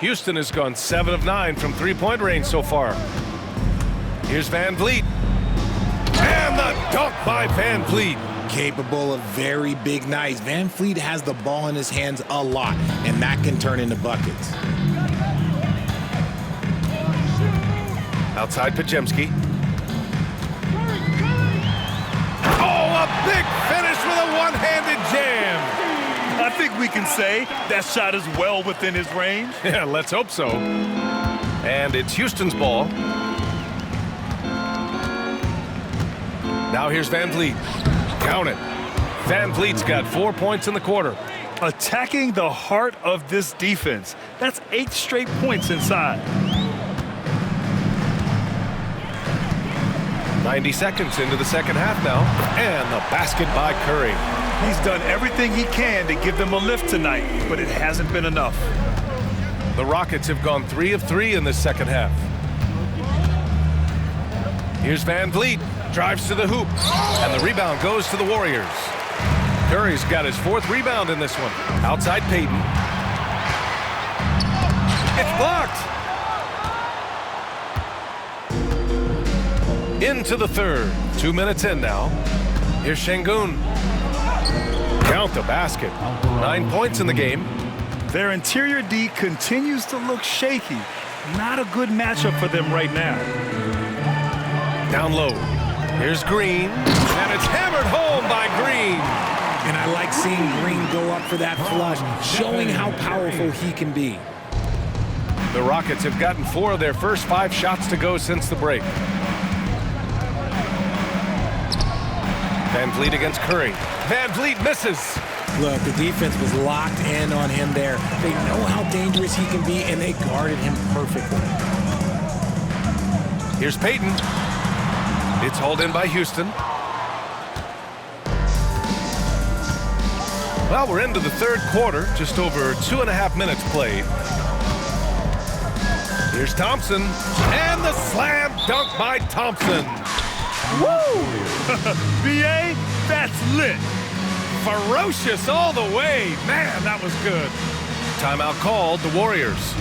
Houston has gone 7 of 9 from three-point range so far. Here's Van Vliet. And the dunk by Van Vliet. Capable of very big nights. Van Vliet has the ball in his hands a lot, and that can turn into buckets. Outside Podziemski. Oh, a big finish with a one-handed jam. I think we can say that shot is well within his range. Yeah, let's hope so. And it's Houston's ball. Now here's Van Vliet. Count it. Van Vliet's got 4 points in the quarter. Attacking the heart of this defense. That's 8 straight points inside. 90 seconds into the second half now. And the basket by Curry. He's done everything he can to give them a lift tonight, but it hasn't been enough. The Rockets have gone 3 of 3 in this second half. Here's Van Vliet. Drives to the hoop. And the rebound goes to the Warriors. Curry's got his 4th rebound in this one. Outside Payton. It's blocked. Into the third. 2 minutes in now. Here's Sengun. Count the basket. 9 points in the game. Their interior D continues to look shaky. Not a good matchup for them right now. Down low. Here's Green. And it's hammered home by Green. And I like seeing Green go up for that flush, showing how powerful he can be. The Rockets have gotten 4 of their first 5 shots to go since the break. Van Vliet against Curry. Van Vliet misses. Look, the defense was locked in on him there. They know how dangerous he can be, and they guarded him perfectly. Here's Payton. It's hauled in by Houston. Well, we're into the third quarter. Just over 2.5 minutes played. Here's Thompson. And the slam dunk by Thompson. Woo! BA, that's lit. Ferocious all the way. Man, that was good. Timeout called, the Warriors.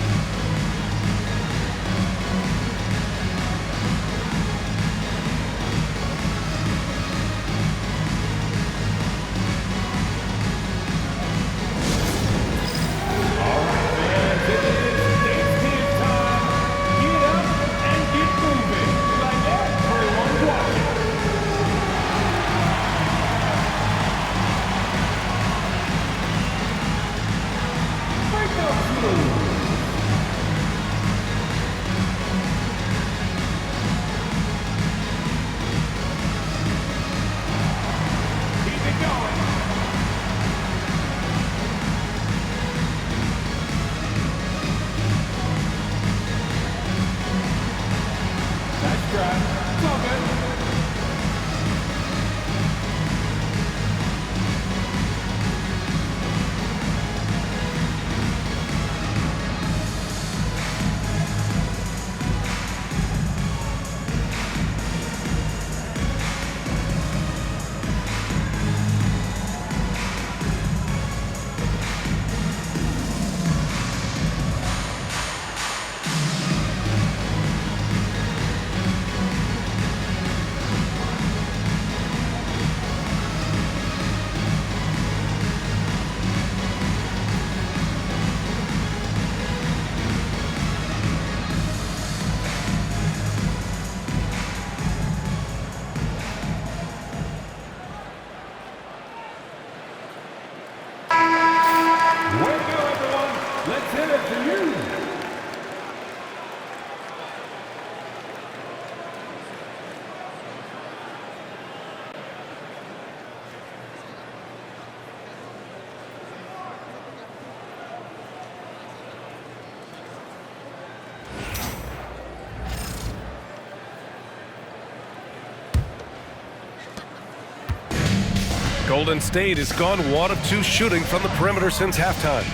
Golden State has gone 1 of 2 shooting from the perimeter since halftime.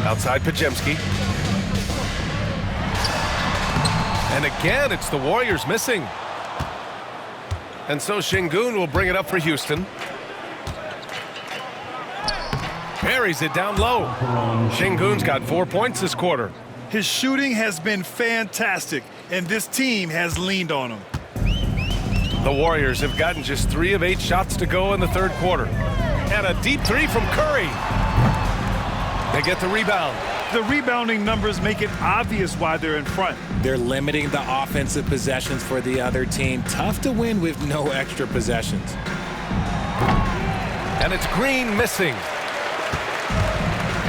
Outside Podziemski. And again, it's the Warriors missing. And so Şengün will bring it up for Houston. Buries it down low. Şengün's got 4 points this quarter. His shooting has been fantastic, and this team has leaned on him. The Warriors have gotten just 3 of 8 shots to go in the third quarter. And a deep 3 from Curry. They get the rebound. The rebounding numbers make it obvious why they're in front. They're limiting the offensive possessions for the other team. Tough to win with no extra possessions. And it's Green missing.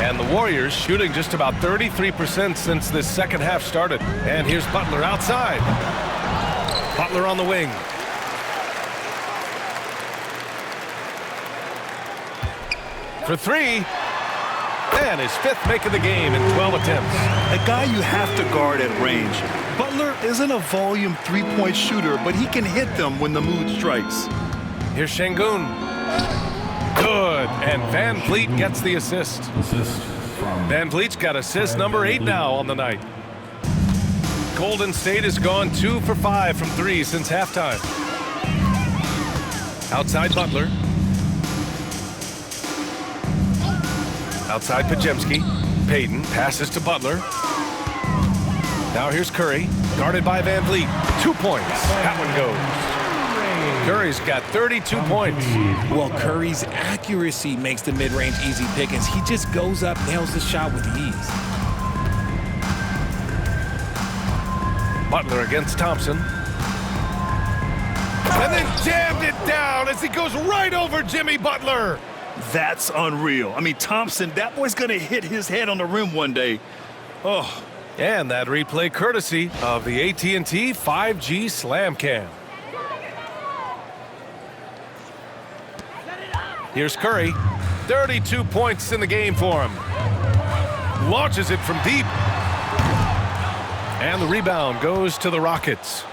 And the Warriors shooting just about 33% since this second half started. And here's Butler outside. Butler on the wing. For 3. And his 5th make of the game in 12 attempts. A guy you have to guard at range. Butler isn't a volume three-point shooter, but he can hit them when the mood strikes. Here's Şengün. Good. And Van Vliet gets the assist. Van Vliet's got assist number 8 now on the night. Golden State has gone 2 for 5 from 3 since halftime. Outside Butler. Outside Podziemski. Payton passes to Butler. Now here's Curry, guarded by Van Vliet. 2 points. That one goes. Curry's got 32 points. Well, Curry's accuracy makes the mid-range easy pickings. He just goes up, nails the shot with ease. Butler against Thompson. And then jammed it down as he goes right over Jimmy Butler. That's unreal. I mean, Thompson, that boy's going to hit his head on the rim one day. Oh. And that replay courtesy of the AT&T 5G Slam Cam. Here's Curry. 32 points in the game for him. Launches it from deep. And the rebound goes to the Rockets.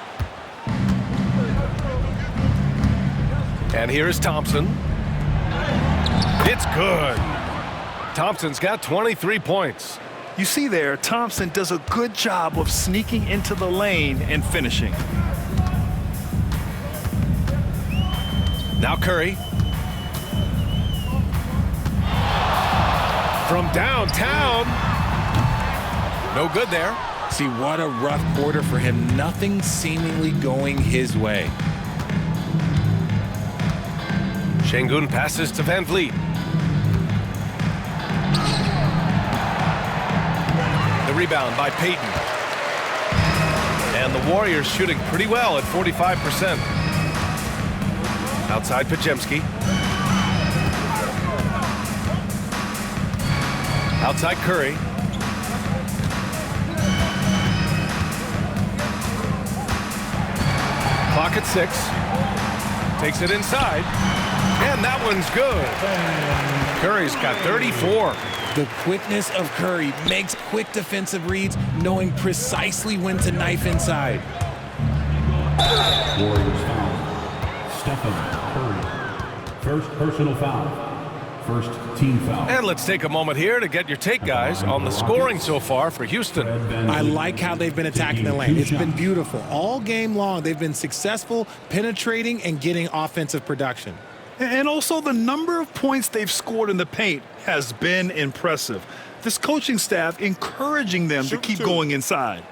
And here's Thompson. It's good. Thompson's got 23 points. You see there, Thompson does a good job of sneaking into the lane and finishing. Now Curry. From downtown. No good there. See, what a rough quarter for him. Nothing seemingly going his way. Şengün passes to Van Vliet. The rebound by Payton. And the Warriors shooting pretty well at 45%. Outside Podziemski. Outside Curry. Clock at 6. Takes it inside. And that one's good. Curry's got 34. The quickness of Curry makes quick defensive reads, knowing precisely when to knife inside. Warriors foul. Stephen Curry. First personal foul. First team foul. And let's take a moment here to get your take, guys, on the scoring so far for Houston. I like how they've been attacking the lane. It's been beautiful. All game long, they've been successful penetrating and getting offensive production. And also the number of points they've scored in the paint has been impressive. This coaching staff encouraging them to keep going inside.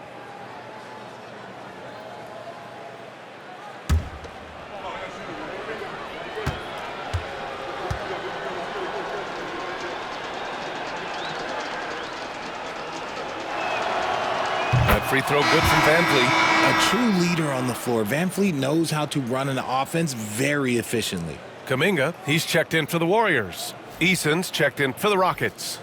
That free throw good from Van Vliet. A true leader on the floor. Van Vliet knows how to run an offense very efficiently. Kuminga, he's checked in for the Warriors. Eason's checked in for the Rockets.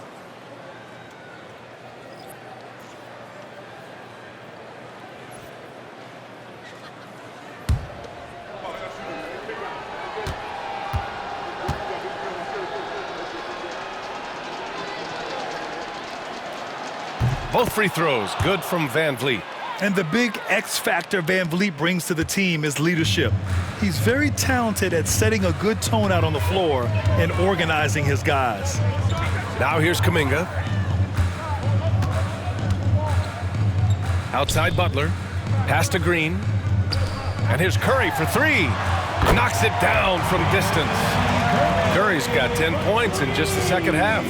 Both free throws good from Van Vliet. And the big X factor Van Vliet brings to the team is leadership. He's very talented at setting a good tone out on the floor and organizing his guys. Now here's Kuminga. Outside Butler. Pass to Green. And here's Curry for three. Knocks it down from distance. Curry's got 10 points in just the second half.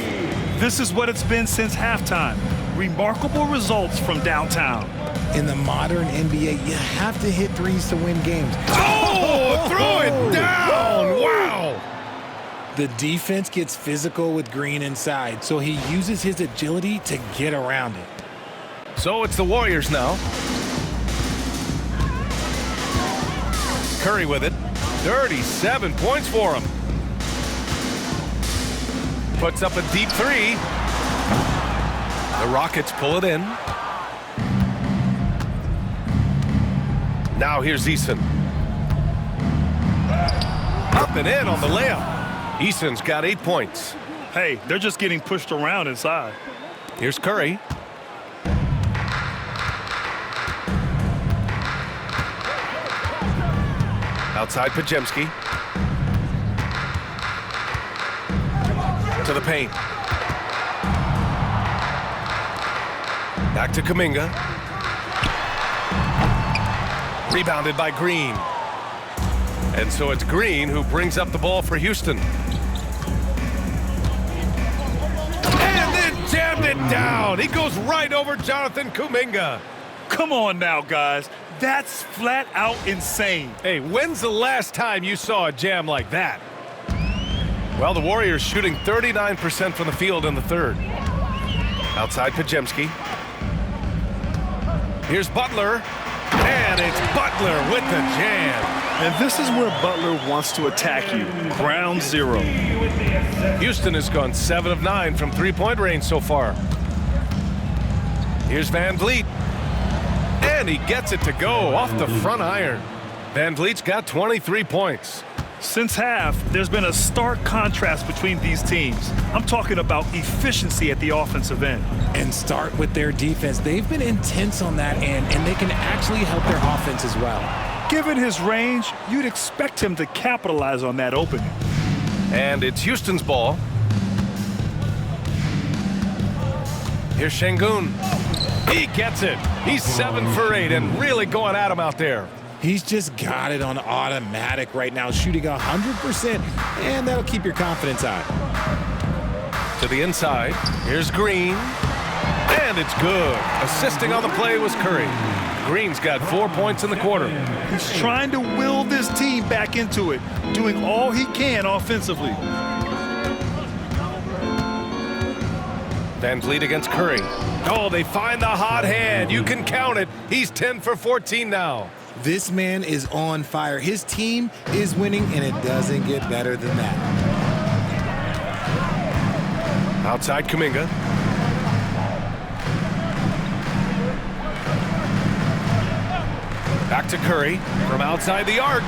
This is what it's been since halftime. Remarkable results from downtown. In the modern NBA, you have to hit threes to win games. Oh, throw it down! Wow! The defense gets physical with Green inside, so he uses his agility to get around it. So it's the Warriors now. Curry with it. 37 points for him. Puts up a deep three. The Rockets pull it in. Now here's Eason. Up and in on the layup. Eason's got 8 points. Hey, they're just getting pushed around inside. Here's Curry. Outside Podziemski. To the paint. Back to Kuminga. Rebounded by Green. And so it's Green who brings up the ball for Houston. And then jammed it down. He goes right over Jonathan Kuminga. Come on now, guys. That's flat out insane. Hey, when's the last time you saw a jam like that? Well, the Warriors shooting 39% from the field in the third. Outside Podziemski. Here's Butler. And it's Butler with the jam. And this is where Butler wants to attack you. Ground zero. Houston has gone 7 of 9 from three-point range so far. Here's Van Vliet. And he gets it to go off the front iron. Van Vliet's got 23 points. Since half, there's been a stark contrast between these teams. I'm talking about efficiency at the offensive end. And start with their defense. They've been intense on that end, and they can actually help their offense as well. Given his range, you'd expect him to capitalize on that opening. And it's Houston's ball. Here's Şengün. He gets it. He's 7 for 8 and really going at him out there. He's just got it on automatic right now, shooting 100%, and that'll keep your confidence high. To the inside. Here's Green. And it's good. Assisting on the play was Curry. Green's got 4 points in the quarter. He's trying to will this team back into it, doing all he can offensively. Van Vliet against Curry. Oh, they find the hot hand. You can count it. He's 10 for 14 now. This man is on fire. His team is winning, and it doesn't get better than that. Outside Kuminga. Back to Curry from outside the arc.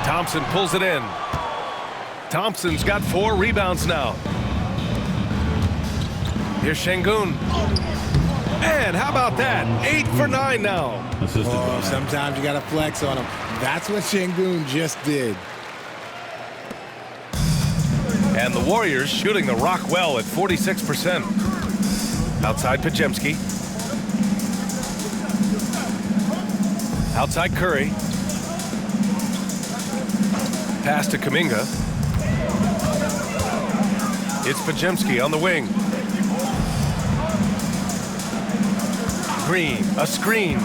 Thompson pulls it in. Thompson's got 4 rebounds now. Here's Şengün. And how about that? 8 for 9 now. Oh, sometimes you got to flex on him. That's what Şengün just did. And the Warriors shooting the rock well at 46%. Outside Podziemski. Outside Curry. Pass to Kuminga. It's Podziemski on the wing. Green, a screen.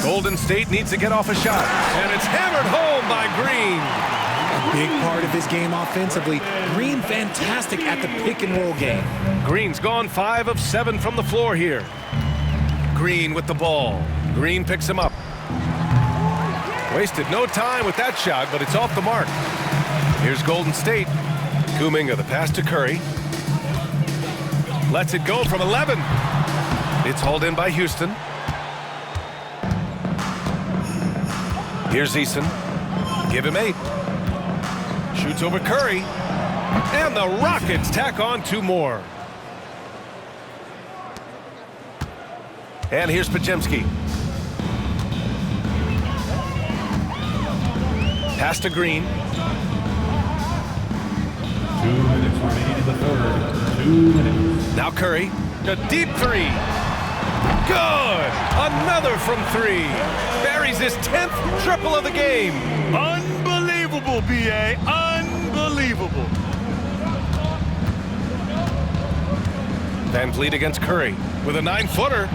Golden State needs to get off a shot. And it's hammered home by Green. A big part of his game offensively. Green fantastic at the pick and roll game. Green's gone 5 of 7 from the floor here. Green with the ball. Green picks him up. Wasted no time with that shot, but it's off the mark. Here's Golden State. Kuminga, the pass to Curry. Lets it go from 11. It's hauled in by Houston. Here's Eason. Give him 8. Shoots over Curry. And the Rockets tack on 2 more. And here's Podziemski. Pass to Green. 2 minutes remaining in the third. 2 minutes. Now Curry. A deep three. Good! Another from 3. Buries his 10th triple of the game. Unbelievable, B.A. Unbelievable. Van Vliet against Curry with a 9-footer.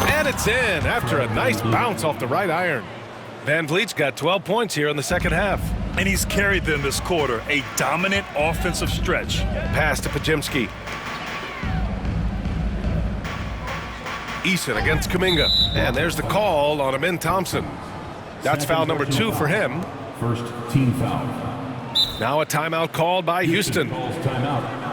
And it's in after a nice bounce off the right iron. Van Vliet's got 12 points here in the second half. And he's carried them this quarter. A dominant offensive stretch. Pass to Podziemski. Eason against Kuminga. And there's the call on Amin Thompson. That's foul number 2 for him. First team foul. Now a timeout called by Houston. Calls timeout.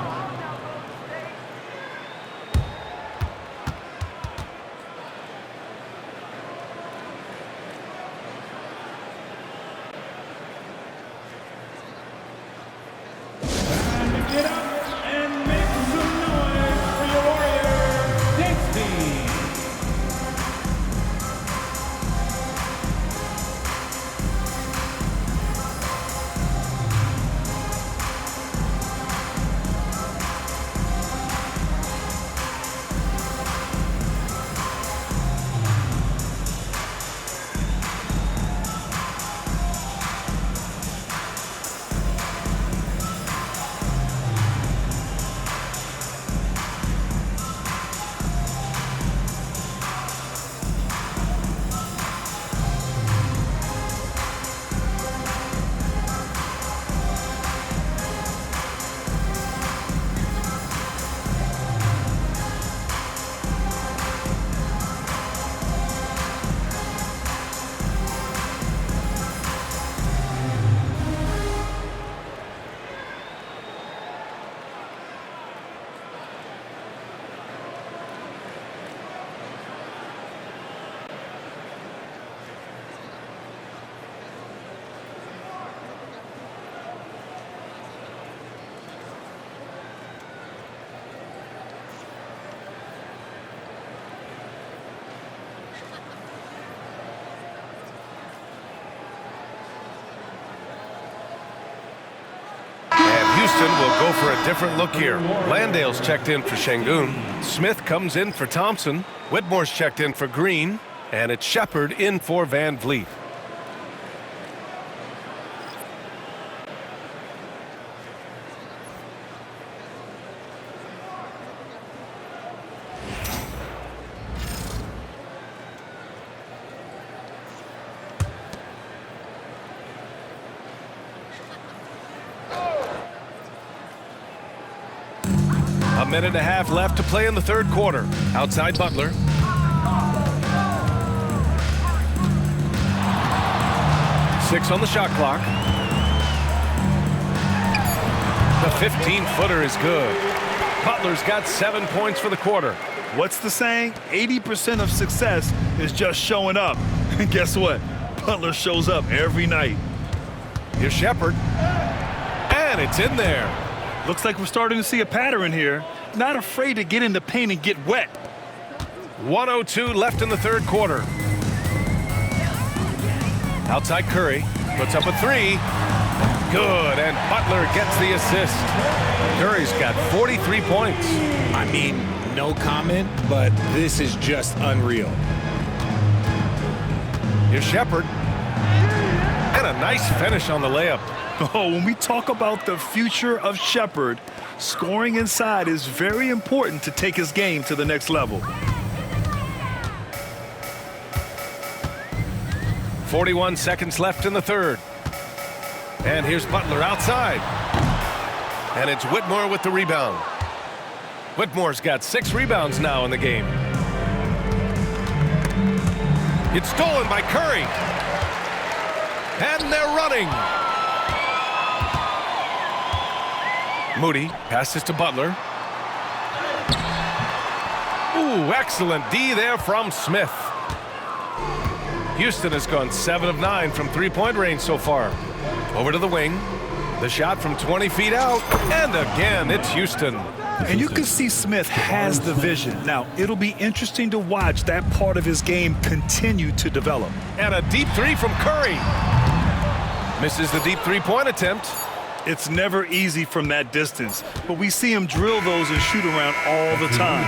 Get up and make some noise for your Warriors dance team. Houston will go for a different look here. Landale's checked in for Şengün. Smith comes in for Thompson. Whitmore's checked in for Green. And it's Shepard in for Van Vliet. A minute and a half left to play in the third quarter. Outside Butler. Six on the shot clock. The 15-footer is good. Butler's got 7 points for the quarter. What's the saying? 80% of success is just showing up. And guess what? Butler shows up every night. Here's Shepard. And it's in there. Looks like we're starting to see a pattern here. Not afraid to get in the paint and get wet. 1:02 left in the third quarter. Outside Curry. Puts up a 3. Good, and Butler gets the assist. Curry's got 43 points. I mean, no comment, but this is just unreal. Here's Shepard. And a nice finish on the layup. Oh, when we talk about the future of Shepard, scoring inside is very important to take his game to the next level. 41 seconds left in the third. And here's Butler outside. And it's Whitmore with the rebound. Whitmore's got 6 rebounds now in the game. It's stolen by Curry. And they're running. Moody passes to Butler. Ooh, excellent D there from Smith. Houston has gone 7 of 9 from three-point range so far. Over to the wing. The shot from 20 feet out. And again, it's Houston. And you can see Smith has the vision. Now, it'll be interesting to watch that part of his game continue to develop. And a deep three from Curry. Misses the deep three-point attempt. It's never easy from that distance, but we see him drill those and shoot around all the time.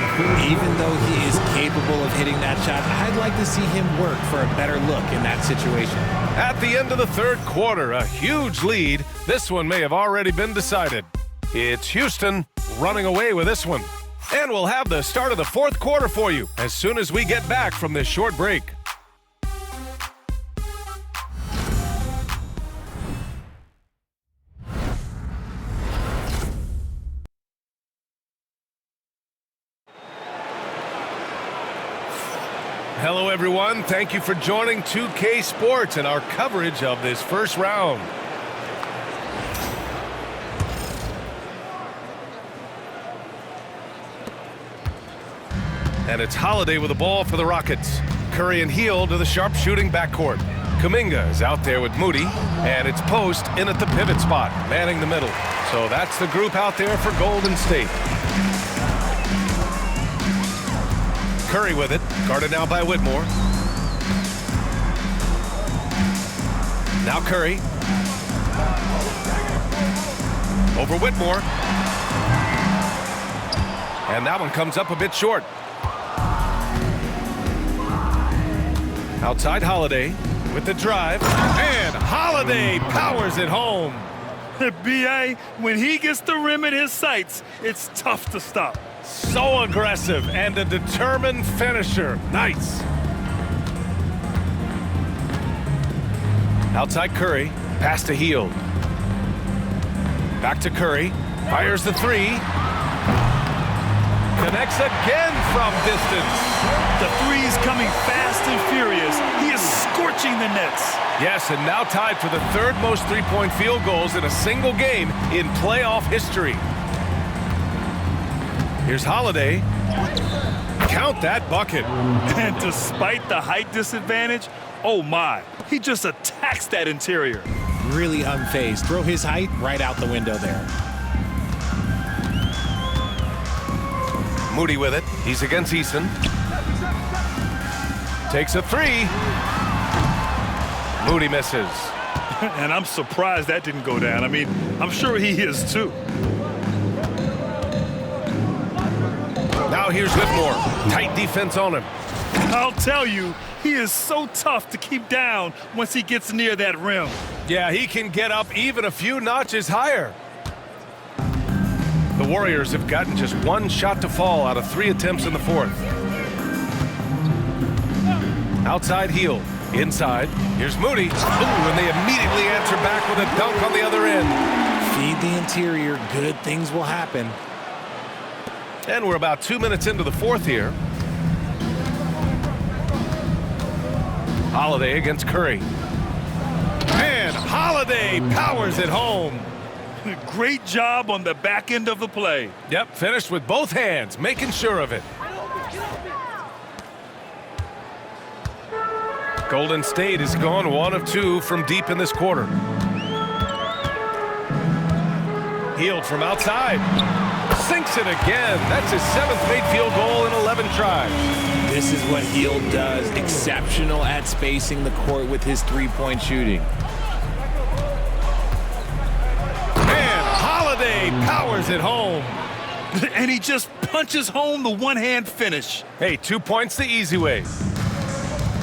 Even though he is capable of hitting that shot, I'd like to see him work for a better look in that situation. At the end of the third quarter, a huge lead. This one may have already been decided. It's Houston running away with this one. And we'll have the start of the fourth quarter for you as soon as we get back from this short break. Hello, everyone. Thank you for joining 2K Sports and our coverage of this first round. And it's Holiday with the ball for the Rockets. Curry and Hield to the sharpshooting backcourt. Kuminga is out there with Moody, and it's Post in at the pivot spot, manning the middle. So that's the group out there for Golden State. Curry with it, guarded now by Whitmore. Now Curry. Over Whitmore. And that one comes up a bit short. Outside Holiday with the drive. And Holiday powers it home. B.A., when he gets the rim in his sights, it's tough to stop. So aggressive and a determined finisher. Nice. Outside Curry. Pass to Hield. Back to Curry. Fires the three. Connects again from distance. The three's coming fast and furious. He is scorching the nets. Yes, and now tied for the third most three-point field goals in a single game in playoff history. Here's Holiday. Count that bucket. And despite the height disadvantage, oh my, he just attacks that interior. Really unfazed. Throw his height right out the window there. Moody with it. He's against Eason. Takes a three. Moody misses. And I'm surprised that didn't go down. I mean, I'm sure he is too. Now here's Whitmore. Tight defense on him. I'll tell you, he is so tough to keep down once he gets near that rim. Yeah, he can get up even a few notches higher. The Warriors have gotten just one shot to fall out of 3 attempts in the fourth. Outside Hield. Inside. Here's Moody. Ooh, and they immediately answer back with a dunk on the other end. Feed the interior. Good things will happen. And we're about 2 minutes into the fourth here. Holiday against Curry. And Holiday powers it home. Great job on the back end of the play. Yep, finished with both hands, making sure of it. Golden State has gone 1 of 2 from deep in this quarter. Hield from outside. Sinks it again. That's his 7th made field goal in 11 tries. This is what Hield does. Exceptional at spacing the court with his three-point shooting. And Holiday powers it home. And he just punches home the one-hand finish. Hey, 2 points the easy way.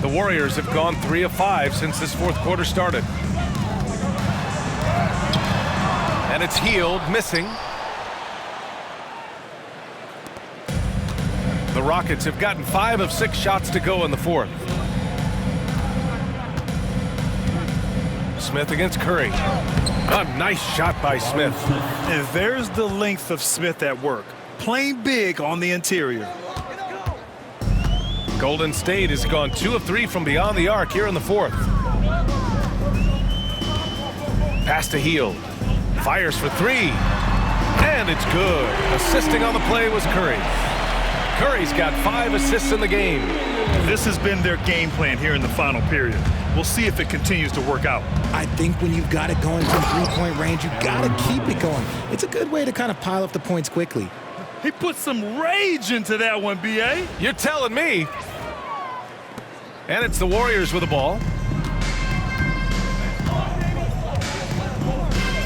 The Warriors have gone 3 of 5 since this fourth quarter started. And it's Hield missing. The Rockets have gotten 5 of 6 shots to go in the fourth. Smith against Curry. A nice shot by Smith. And there's the length of Smith at work. Playing big on the interior. Golden State has gone 2 of 3 from beyond the arc here in the fourth. Pass to Hield. Fires for 3. And it's good. Assisting on the play was Curry. Curry's got 5 assists in the game. This has been their game plan here in the final period. We'll see if it continues to work out. I think when you've got it going from three-point range, you got to keep it going. It's a good way to kind of pile up the points quickly. He put some rage into that one, B.A. You're telling me. And it's the Warriors with the ball.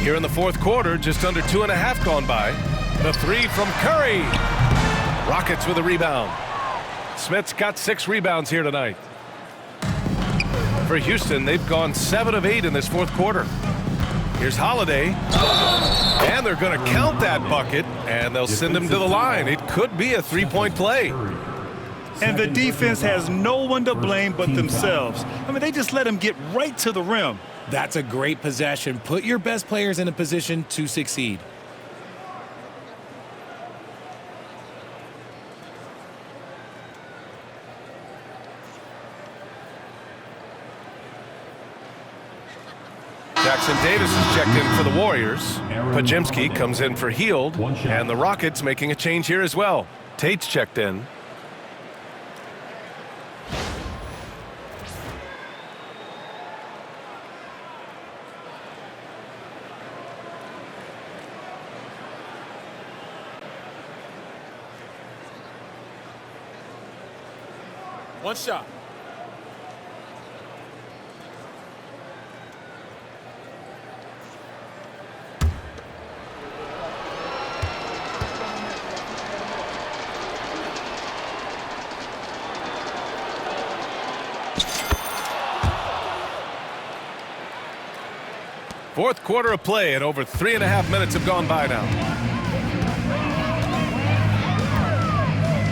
Here in the fourth quarter, just under 2.5 gone by. The three from Curry. Rockets with a rebound. Smith's got 6 rebounds here tonight. For Houston, they've gone 7 of 8 in this fourth quarter. Here's Holiday. And they're going to count that bucket, and they'll send him to the line. It could be a 3-point play. And the defense has no one to blame but themselves. I mean, they just let him get right to the rim. That's a great possession. Put your best players in a position to succeed. Jackson Davis is checked in for the Warriors. Podziemski comes in for Hield. And the Rockets making a change here as well. Tate's checked in. One shot. Fourth quarter of play, and over 3.5 minutes have gone by now.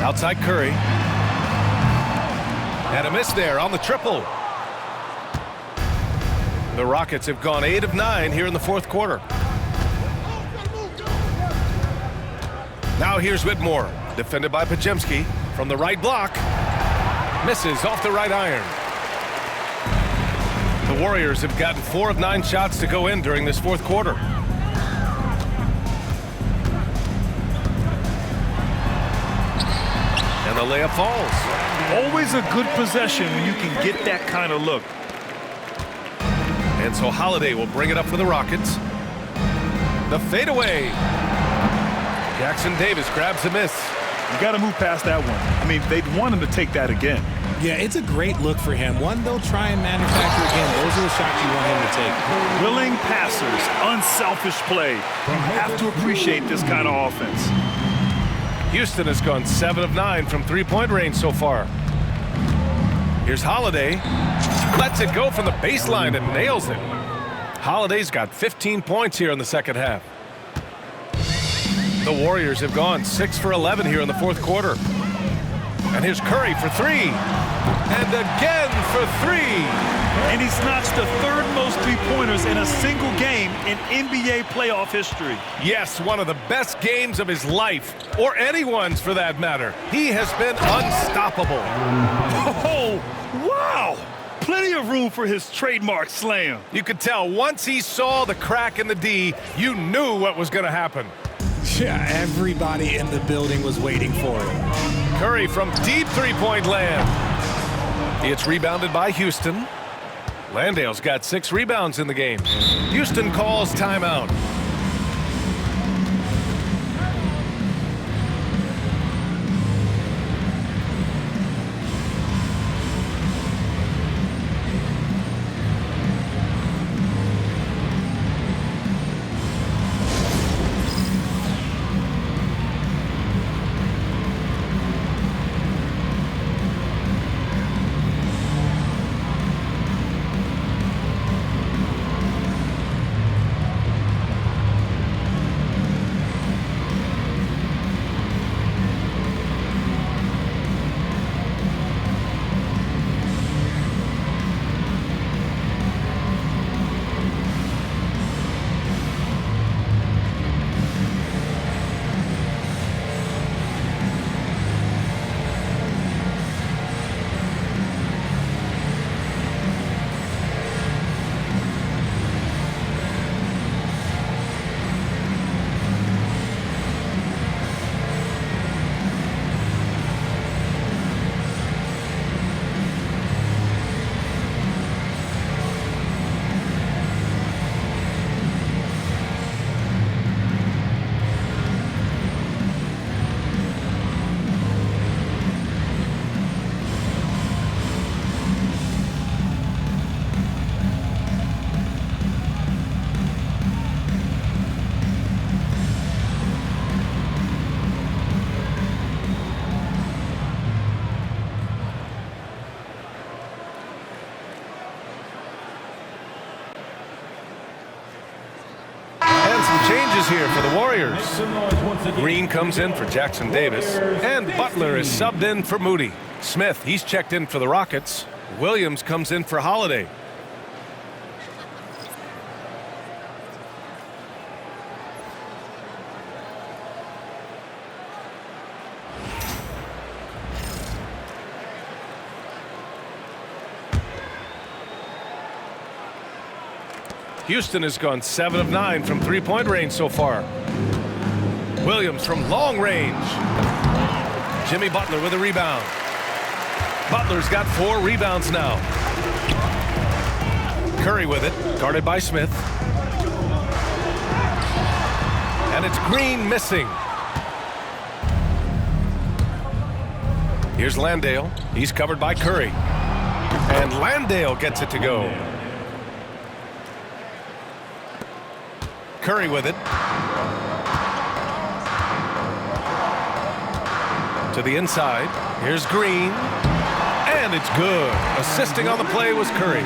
Outside Curry. And a miss there on the triple. The Rockets have gone 8 of 9 here in the fourth quarter. Now here's Whitmore, defended by Podziemski from the right block. Misses off the right iron. The Warriors have gotten 4 of 9 shots to go in during this fourth quarter. And the layup falls. Always a good possession when you can get that kind of look. And so Holiday will bring it up for the Rockets. The fadeaway. Jackson Davis grabs a miss. You got to move past that one. I mean, they'd want him to take that again. Yeah, it's a great look for him. One they'll try and manufacture again. Those are the shots you want him to take. Willing passers, unselfish play. You have to appreciate this kind of offense. Houston has gone 7 of 9 from three-point range so far. Here's Holiday. Lets it go from the baseline and nails it. Holiday's got 15 points here in the second half. The Warriors have gone 6 for 11 here in the fourth quarter. And here's Curry for 3. And again for 3. And he's notched the third most three-pointers in a single game in NBA playoff history. Yes, one of the best games of his life, or anyone's for that matter. He has been unstoppable. Oh, wow! Plenty of room for his trademark slam. You could tell once he saw the crack in the D, you knew what was going to happen. Yeah, everybody in the building was waiting for it. Curry from deep three-point land. It's rebounded by Houston. Landale's got 6 rebounds in the game. Houston calls timeout. changes here for the Warriors. Green comes in for Jackson Davis, and Butler is subbed in for Moody. Smith, he's checked in for the Rockets. Williams comes in for Holiday. Houston has gone 7 of 9 from three-point range so far. Williams from long range. Jimmy Butler with a rebound. Butler's got 4 rebounds now. Curry with it, guarded by Smith. And it's Green missing. Here's Landale. He's covered by Curry. And Landale gets it to go. Curry with it. To the inside. Here's Green. And it's good. Assisting on the play was Curry.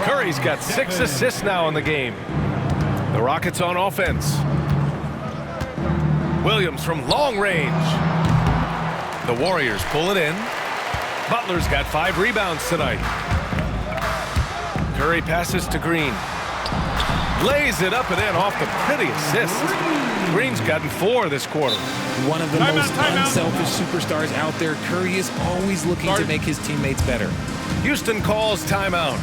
Curry's got 6 assists now in the game. The Rockets on offense. Williams from long range. The Warriors pull it in. Butler's got 5 rebounds tonight. Curry passes to Green. Lays it up and in off the pretty assist. Green's gotten 4 this quarter. One of the most unselfish superstars out there. Curry is always looking to make his teammates better. Houston calls timeout.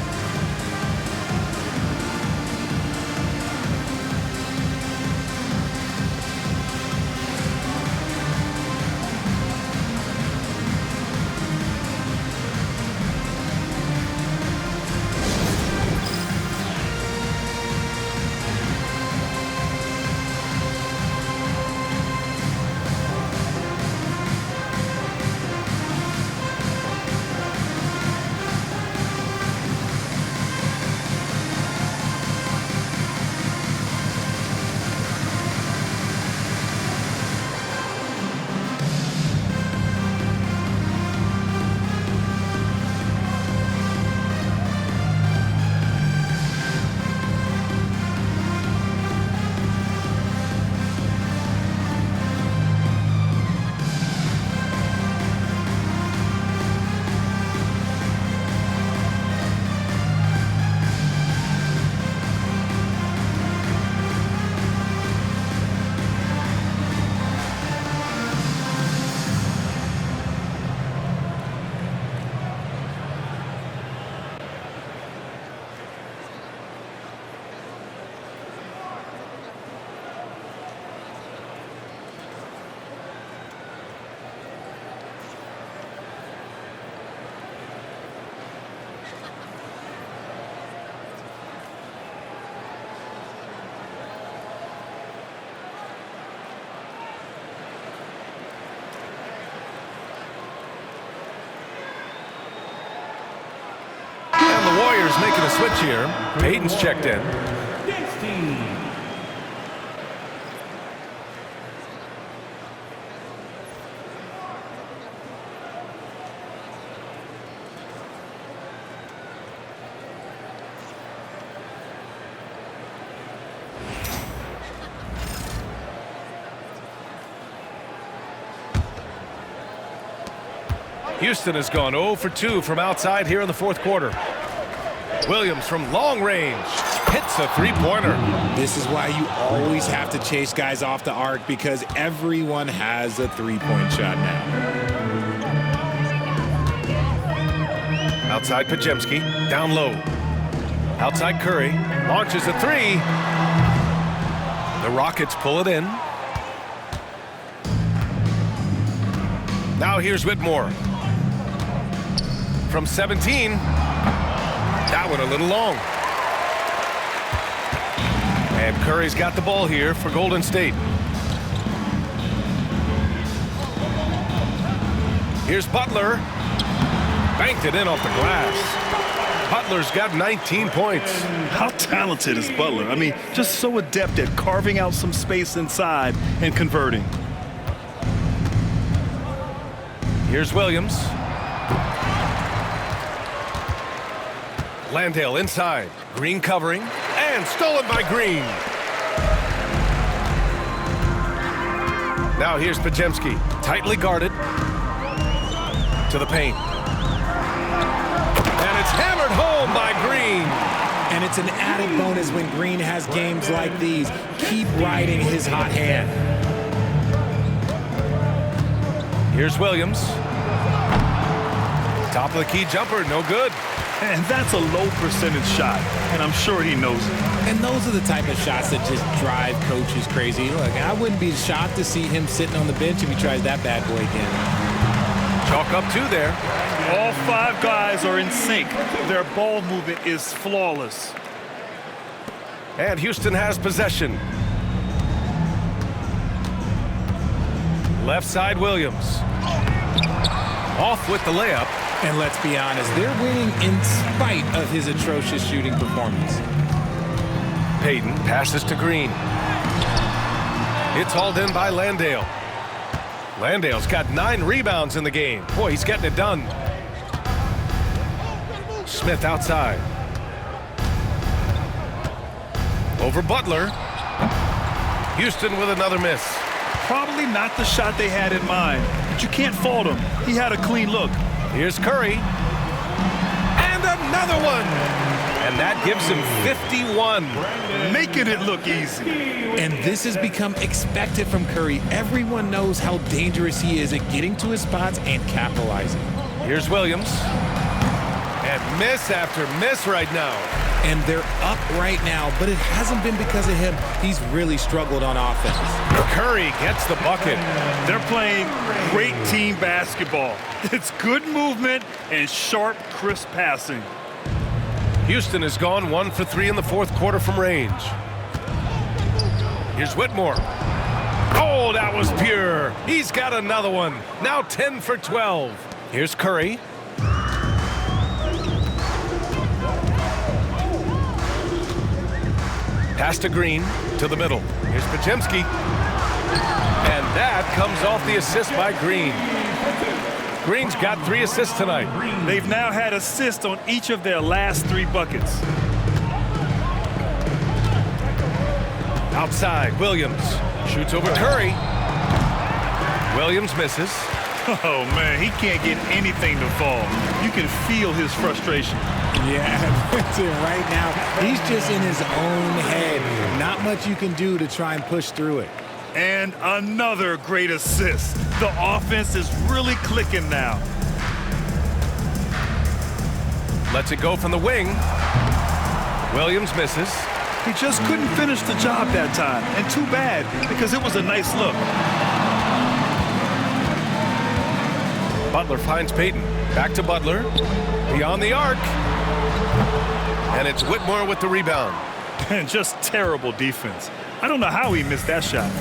Warriors making a switch here. Payton's checked in. Houston has gone 0 for 2 from outside here in the fourth quarter. Williams from long range hits a three-pointer. This is why you always have to chase guys off the arc, because everyone has a three-point shot now. Outside Podziemski, down low. Outside Curry, launches a three. The Rockets pull it in. Now here's Whitmore. From 17. That one a little long. And Curry's got the ball here for Golden State. Here's Butler. Banked it in off the glass. Butler's got 19 points. How talented is Butler? I mean, just so adept at carving out some space inside and converting. Here's Williams. Landale inside. Green covering. And stolen by Green. Now here's Podziemski, tightly guarded. To the paint. And it's hammered home by Green. And it's an added bonus when Green has games like these. Keep riding his hot hand. Here's Williams. Top of the key jumper, no good. And that's a low percentage shot, and I'm sure he knows it. And those are the type of shots that just drive coaches crazy. Look, I wouldn't be shocked to see him sitting on the bench if he tries that bad boy again. Chalk up 2 there. All 5 guys are in sync. Their ball movement is flawless. And Houston has possession. Left side, Williams. Off with the layup. And let's be honest, they're winning in spite of his atrocious shooting performance. Payton passes to Green. It's hauled in by Landale. Landale's got 9 rebounds in the game. Boy, he's getting it done. Smith outside. Over Butler. Houston with another miss. Probably not the shot they had in mind, but you can't fault him. He had a clean look. Here's Curry. And another one. And that gives him 51. Making it look easy. And this has become expected from Curry. Everyone knows how dangerous he is at getting to his spots and capitalizing. Here's Williams. And miss after miss right now. And they're up right now, but it hasn't been because of him. He's really struggled on offense. Curry gets the bucket. They're playing great team basketball. It's good movement and sharp, crisp passing. Houston has gone 1 for 3 in the 4th quarter from range. Here's Whitmore. Oh, that was pure. He's got another one. Now 10 for 12. Here's Curry. Pass to Green, to the middle. Here's Podziemski. And that comes off the assist by Green. Green's got 3 assists tonight. They've now had assists on each of their last 3 buckets. Outside, Williams. Shoots over Curry. Williams misses. Oh, man, he can't get anything to fall. You can feel his frustration. Yeah, that's it right now. He's just in his own head. Not much you can do to try and push through it. And another great assist. The offense is really clicking now. Lets it go from the wing. Williams misses. He just couldn't finish the job that time. And too bad, because it was a nice look. Butler finds Payton. Back to Butler. Beyond the arc. And it's Whitmore with the rebound. And just terrible defense. I don't know how he missed that shot.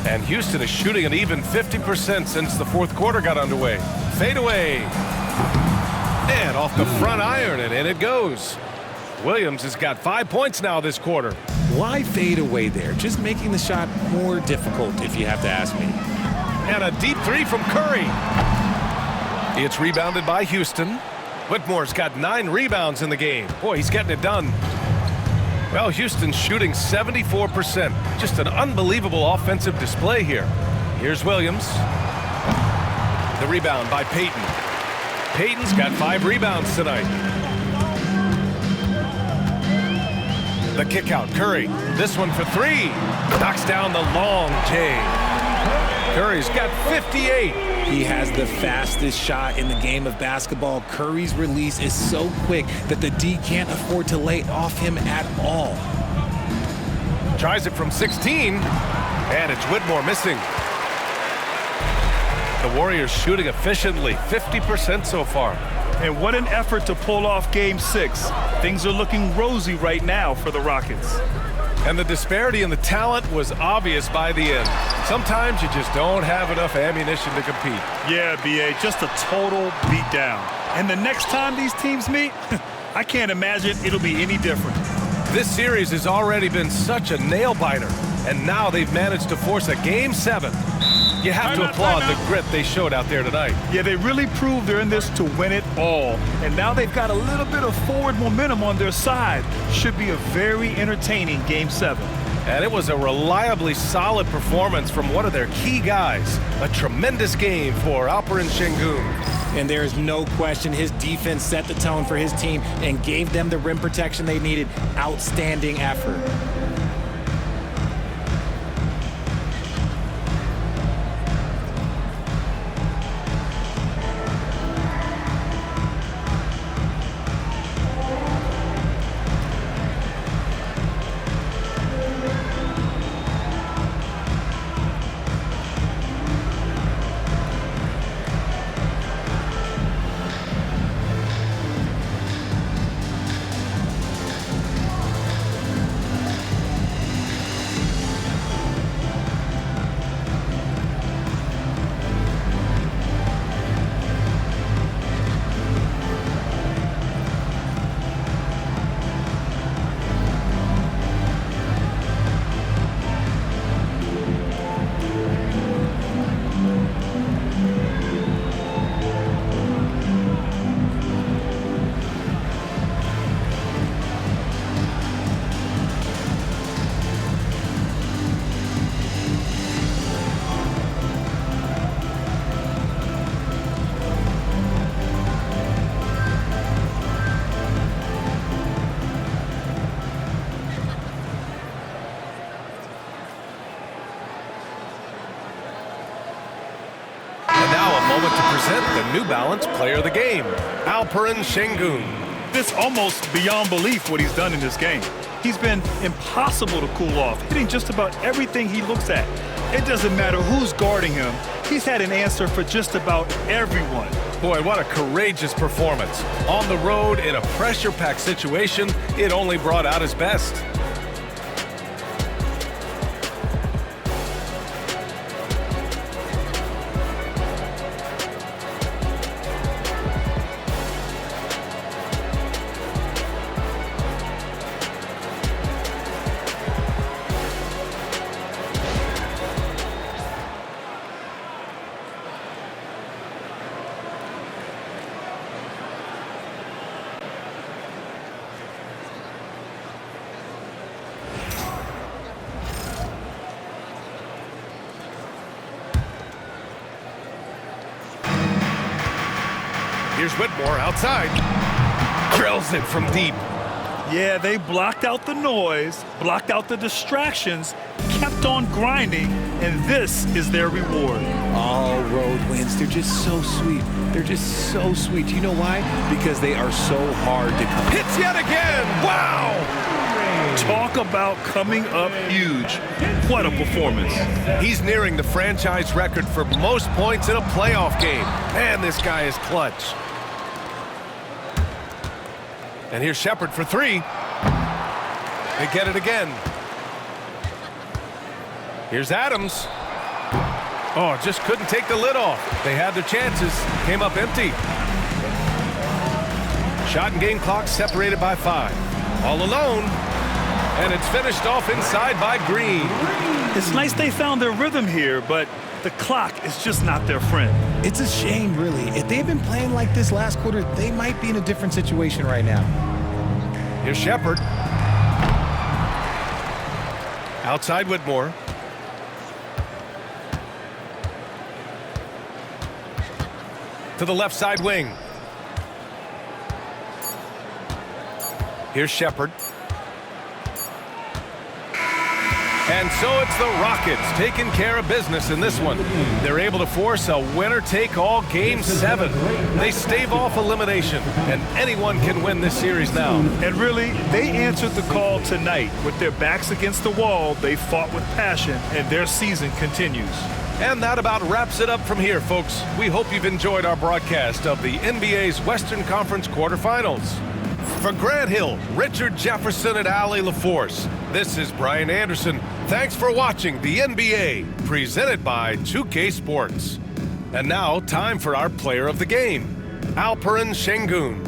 And Houston is shooting an even 50% since the 4th quarter got underway. Fade away. And off the front iron, and in it goes. Williams has got 5 points now this quarter. Why fade away there? Just making the shot more difficult, if you have to ask me. And a deep 3 from Curry. It's rebounded by Houston. Whitmore's got 9 rebounds in the game. Boy, he's getting it done. Well, Houston's shooting 74%. Just an unbelievable offensive display here. Here's Williams. The rebound by Payton. Payton's got 5 rebounds tonight. The kick out, Curry. This one for 3. Knocks down the long J. Curry's got 58. He has the fastest shot in the game of basketball. Curry's release is so quick that the D can't afford to lay off him at all. Tries it from 16, and it's Whitmore missing. The Warriors shooting efficiently, 50% so far. And what an effort to pull off Game 6. Things are looking rosy right now for the Rockets. And the disparity in the talent was obvious by the end. Sometimes you just don't have enough ammunition to compete. Yeah, B.A., just a total beatdown. And the next time these teams meet, I can't imagine it'll be any different. This series has already been such a nail-biter, and now they've managed to force a Game 7. You have to applaud the grit they showed out there tonight. Yeah, they really proved they're in this to win it all. And now they've got a little bit of forward momentum on their side. Should be a very entertaining Game 7. And it was a reliably solid performance from one of their key guys. A tremendous game for Alperen Şengün. And there is no question his defense set the tone for his team and gave them the rim protection they needed. Outstanding effort. Moment to present the New Balance Player of the Game, Alperen Şengün. It's almost beyond belief what he's done in this game. He's been impossible to cool off, hitting just about everything he looks at. It doesn't matter who's guarding him. He's had an answer for just about everyone. Boy, what a courageous performance. On the road in a pressure-packed situation, it only brought out his best. Here's Whitmore outside. Drills it from deep. Yeah, they blocked out the noise, blocked out the distractions, kept on grinding, and this is their reward. All road wins. They're just so sweet. They're just so sweet. You know why? Because they are so hard to come. Hits yet again. Wow! Talk about coming up huge. What a performance. He's nearing the franchise record for most points in a playoff game. Man, this guy is clutch. And here's Shepard for three. They get it again. Here's Adams. Oh, just couldn't take the lid off. They had their chances. Came up empty. Shot and game clock separated by 5. All alone. And it's finished off inside by Green. It's nice they found their rhythm here, but the clock is just not their friend. It's a shame, really. If they've been playing like this last quarter, they might be in a different situation right now. Here's Shepard. Outside Whitmore. To the left side wing. Here's Shepard. And so it's the Rockets taking care of business in this one. They're able to force a winner-take-all Game 7. They stave off elimination, and anyone can win this series now. And really, they answered the call tonight. With their backs against the wall, they fought with passion, and their season continues. And that about wraps it up from here, folks. We hope you've enjoyed our broadcast of the NBA's Western Conference Quarterfinals. For Grant Hill, Richard Jefferson, and Allie LaForce, this is Brian Anderson. Thanks for watching the NBA, presented by 2K Sports. And now, time for our player of the game, Alperen Şengün.